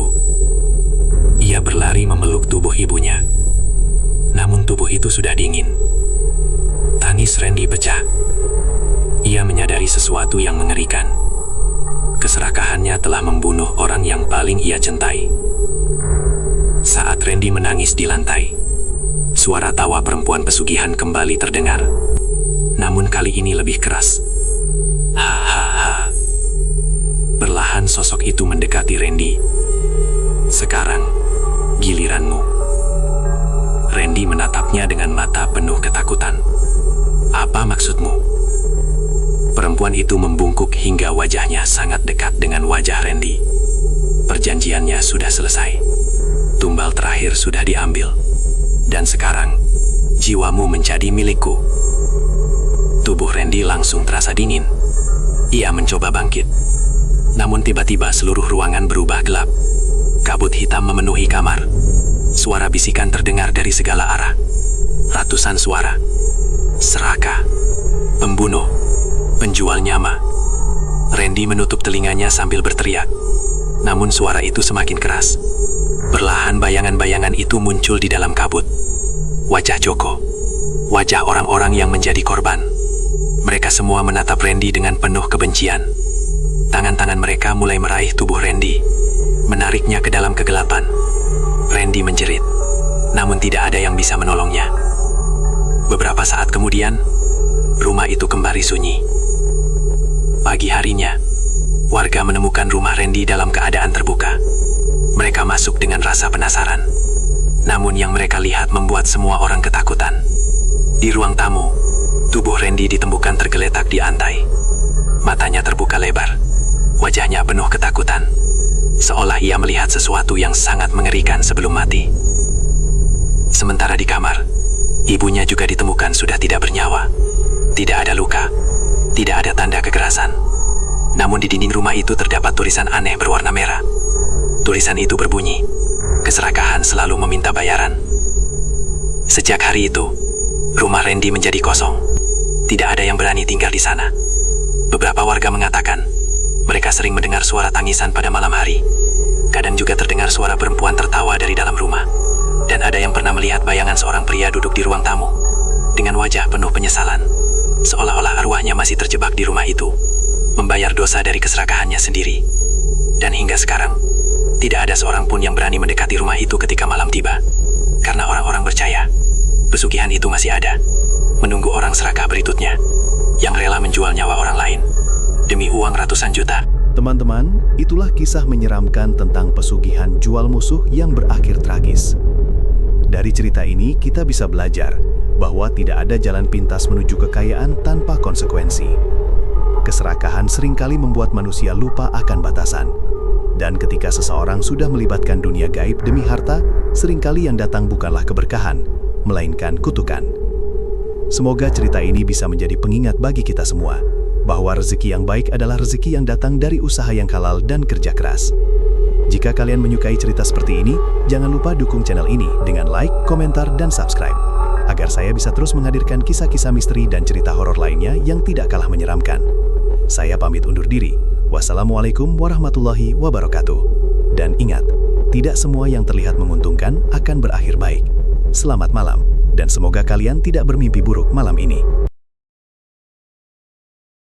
Ia berlari memeluk tubuh ibunya. Namun tubuh itu sudah dingin. Tangis Randy pecah. Ia menyadari sesuatu yang mengerikan. Keserakahannya telah membunuh orang yang paling ia cintai. Saat Randy menangis di lantai, suara tawa perempuan pesugihan kembali terdengar. Namun kali ini lebih keras. Hahaha. Perlahan sosok itu mendekati Randy. "Sekarang, giliranmu." Randy menatapnya dengan mata penuh ketakutan. "Apa maksudmu?" Perempuan itu membungkuk hingga wajahnya sangat dekat dengan wajah Randy. Perjanjiannya sudah selesai. Tumbal terakhir sudah diambil. Dan sekarang, jiwamu menjadi milikku. Tubuh Randy langsung terasa dingin. Ia mencoba bangkit. Namun tiba-tiba seluruh ruangan berubah gelap. Kabut hitam memenuhi kamar. Suara bisikan terdengar dari segala arah. Ratusan suara. Serakah. Pembunuh. Penjual nyama. Randy menutup telinganya sambil berteriak. Namun suara itu semakin keras. Perlahan bayangan-bayangan itu muncul di dalam kabut. Wajah Joko. Wajah orang-orang yang menjadi korban. Mereka semua menatap Randy dengan penuh kebencian. Tangan-tangan mereka mulai meraih tubuh Randy, menariknya ke dalam kegelapan. Randy menjerit, namun tidak ada yang bisa menolongnya. Beberapa saat kemudian, rumah itu kembali sunyi. Pagi harinya, warga menemukan rumah Randy dalam keadaan terbuka. Mereka masuk dengan rasa penasaran. Namun yang mereka lihat membuat semua orang ketakutan. Di ruang tamu, tubuh Randy ditemukan tergeletak di lantai. Matanya terbuka lebar. Wajahnya penuh ketakutan. Seolah ia melihat sesuatu yang sangat mengerikan sebelum mati. Sementara di kamar, ibunya juga ditemukan sudah tidak bernyawa. Tidak ada luka. Tidak ada tanda kekerasan. Namun di dinding rumah itu terdapat tulisan aneh berwarna merah. Tulisan itu berbunyi, "Keserakahan selalu meminta bayaran." Sejak hari itu, rumah Randy menjadi kosong. Tidak ada yang berani tinggal di sana. Beberapa warga mengatakan, mereka sering mendengar suara tangisan pada malam hari. Kadang juga terdengar suara perempuan tertawa dari dalam rumah. Dan ada yang pernah melihat bayangan seorang pria duduk di ruang tamu, dengan wajah penuh penyesalan. Seolah-olah arwahnya masih terjebak di rumah itu, membayar dosa dari keserakahannya sendiri. Dan hingga sekarang, tidak ada seorang pun yang berani mendekati rumah itu ketika malam tiba. Karena orang-orang percaya, pesugihan itu masih ada, menunggu orang serakah berikutnya, yang rela menjual nyawa orang lain, demi uang ratusan juta. Teman-teman, itulah kisah menyeramkan tentang pesugihan jual musuh yang berakhir tragis. Dari cerita ini, kita bisa belajar bahwa tidak ada jalan pintas menuju kekayaan tanpa konsekuensi. Keserakahan seringkali membuat manusia lupa akan batasan. Dan ketika seseorang sudah melibatkan dunia gaib demi harta, seringkali yang datang bukanlah keberkahan, melainkan kutukan. Semoga cerita ini bisa menjadi pengingat bagi kita semua, bahwa rezeki yang baik adalah rezeki yang datang dari usaha yang halal dan kerja keras. Jika kalian menyukai cerita seperti ini, jangan lupa dukung channel ini dengan like, komentar, dan subscribe, agar saya bisa terus menghadirkan kisah-kisah misteri dan cerita horor lainnya yang tidak kalah menyeramkan. Saya pamit undur diri. Wassalamualaikum warahmatullahi wabarakatuh. Dan ingat, tidak semua yang terlihat menguntungkan akan berakhir baik. Selamat malam, dan semoga kalian tidak bermimpi buruk malam ini.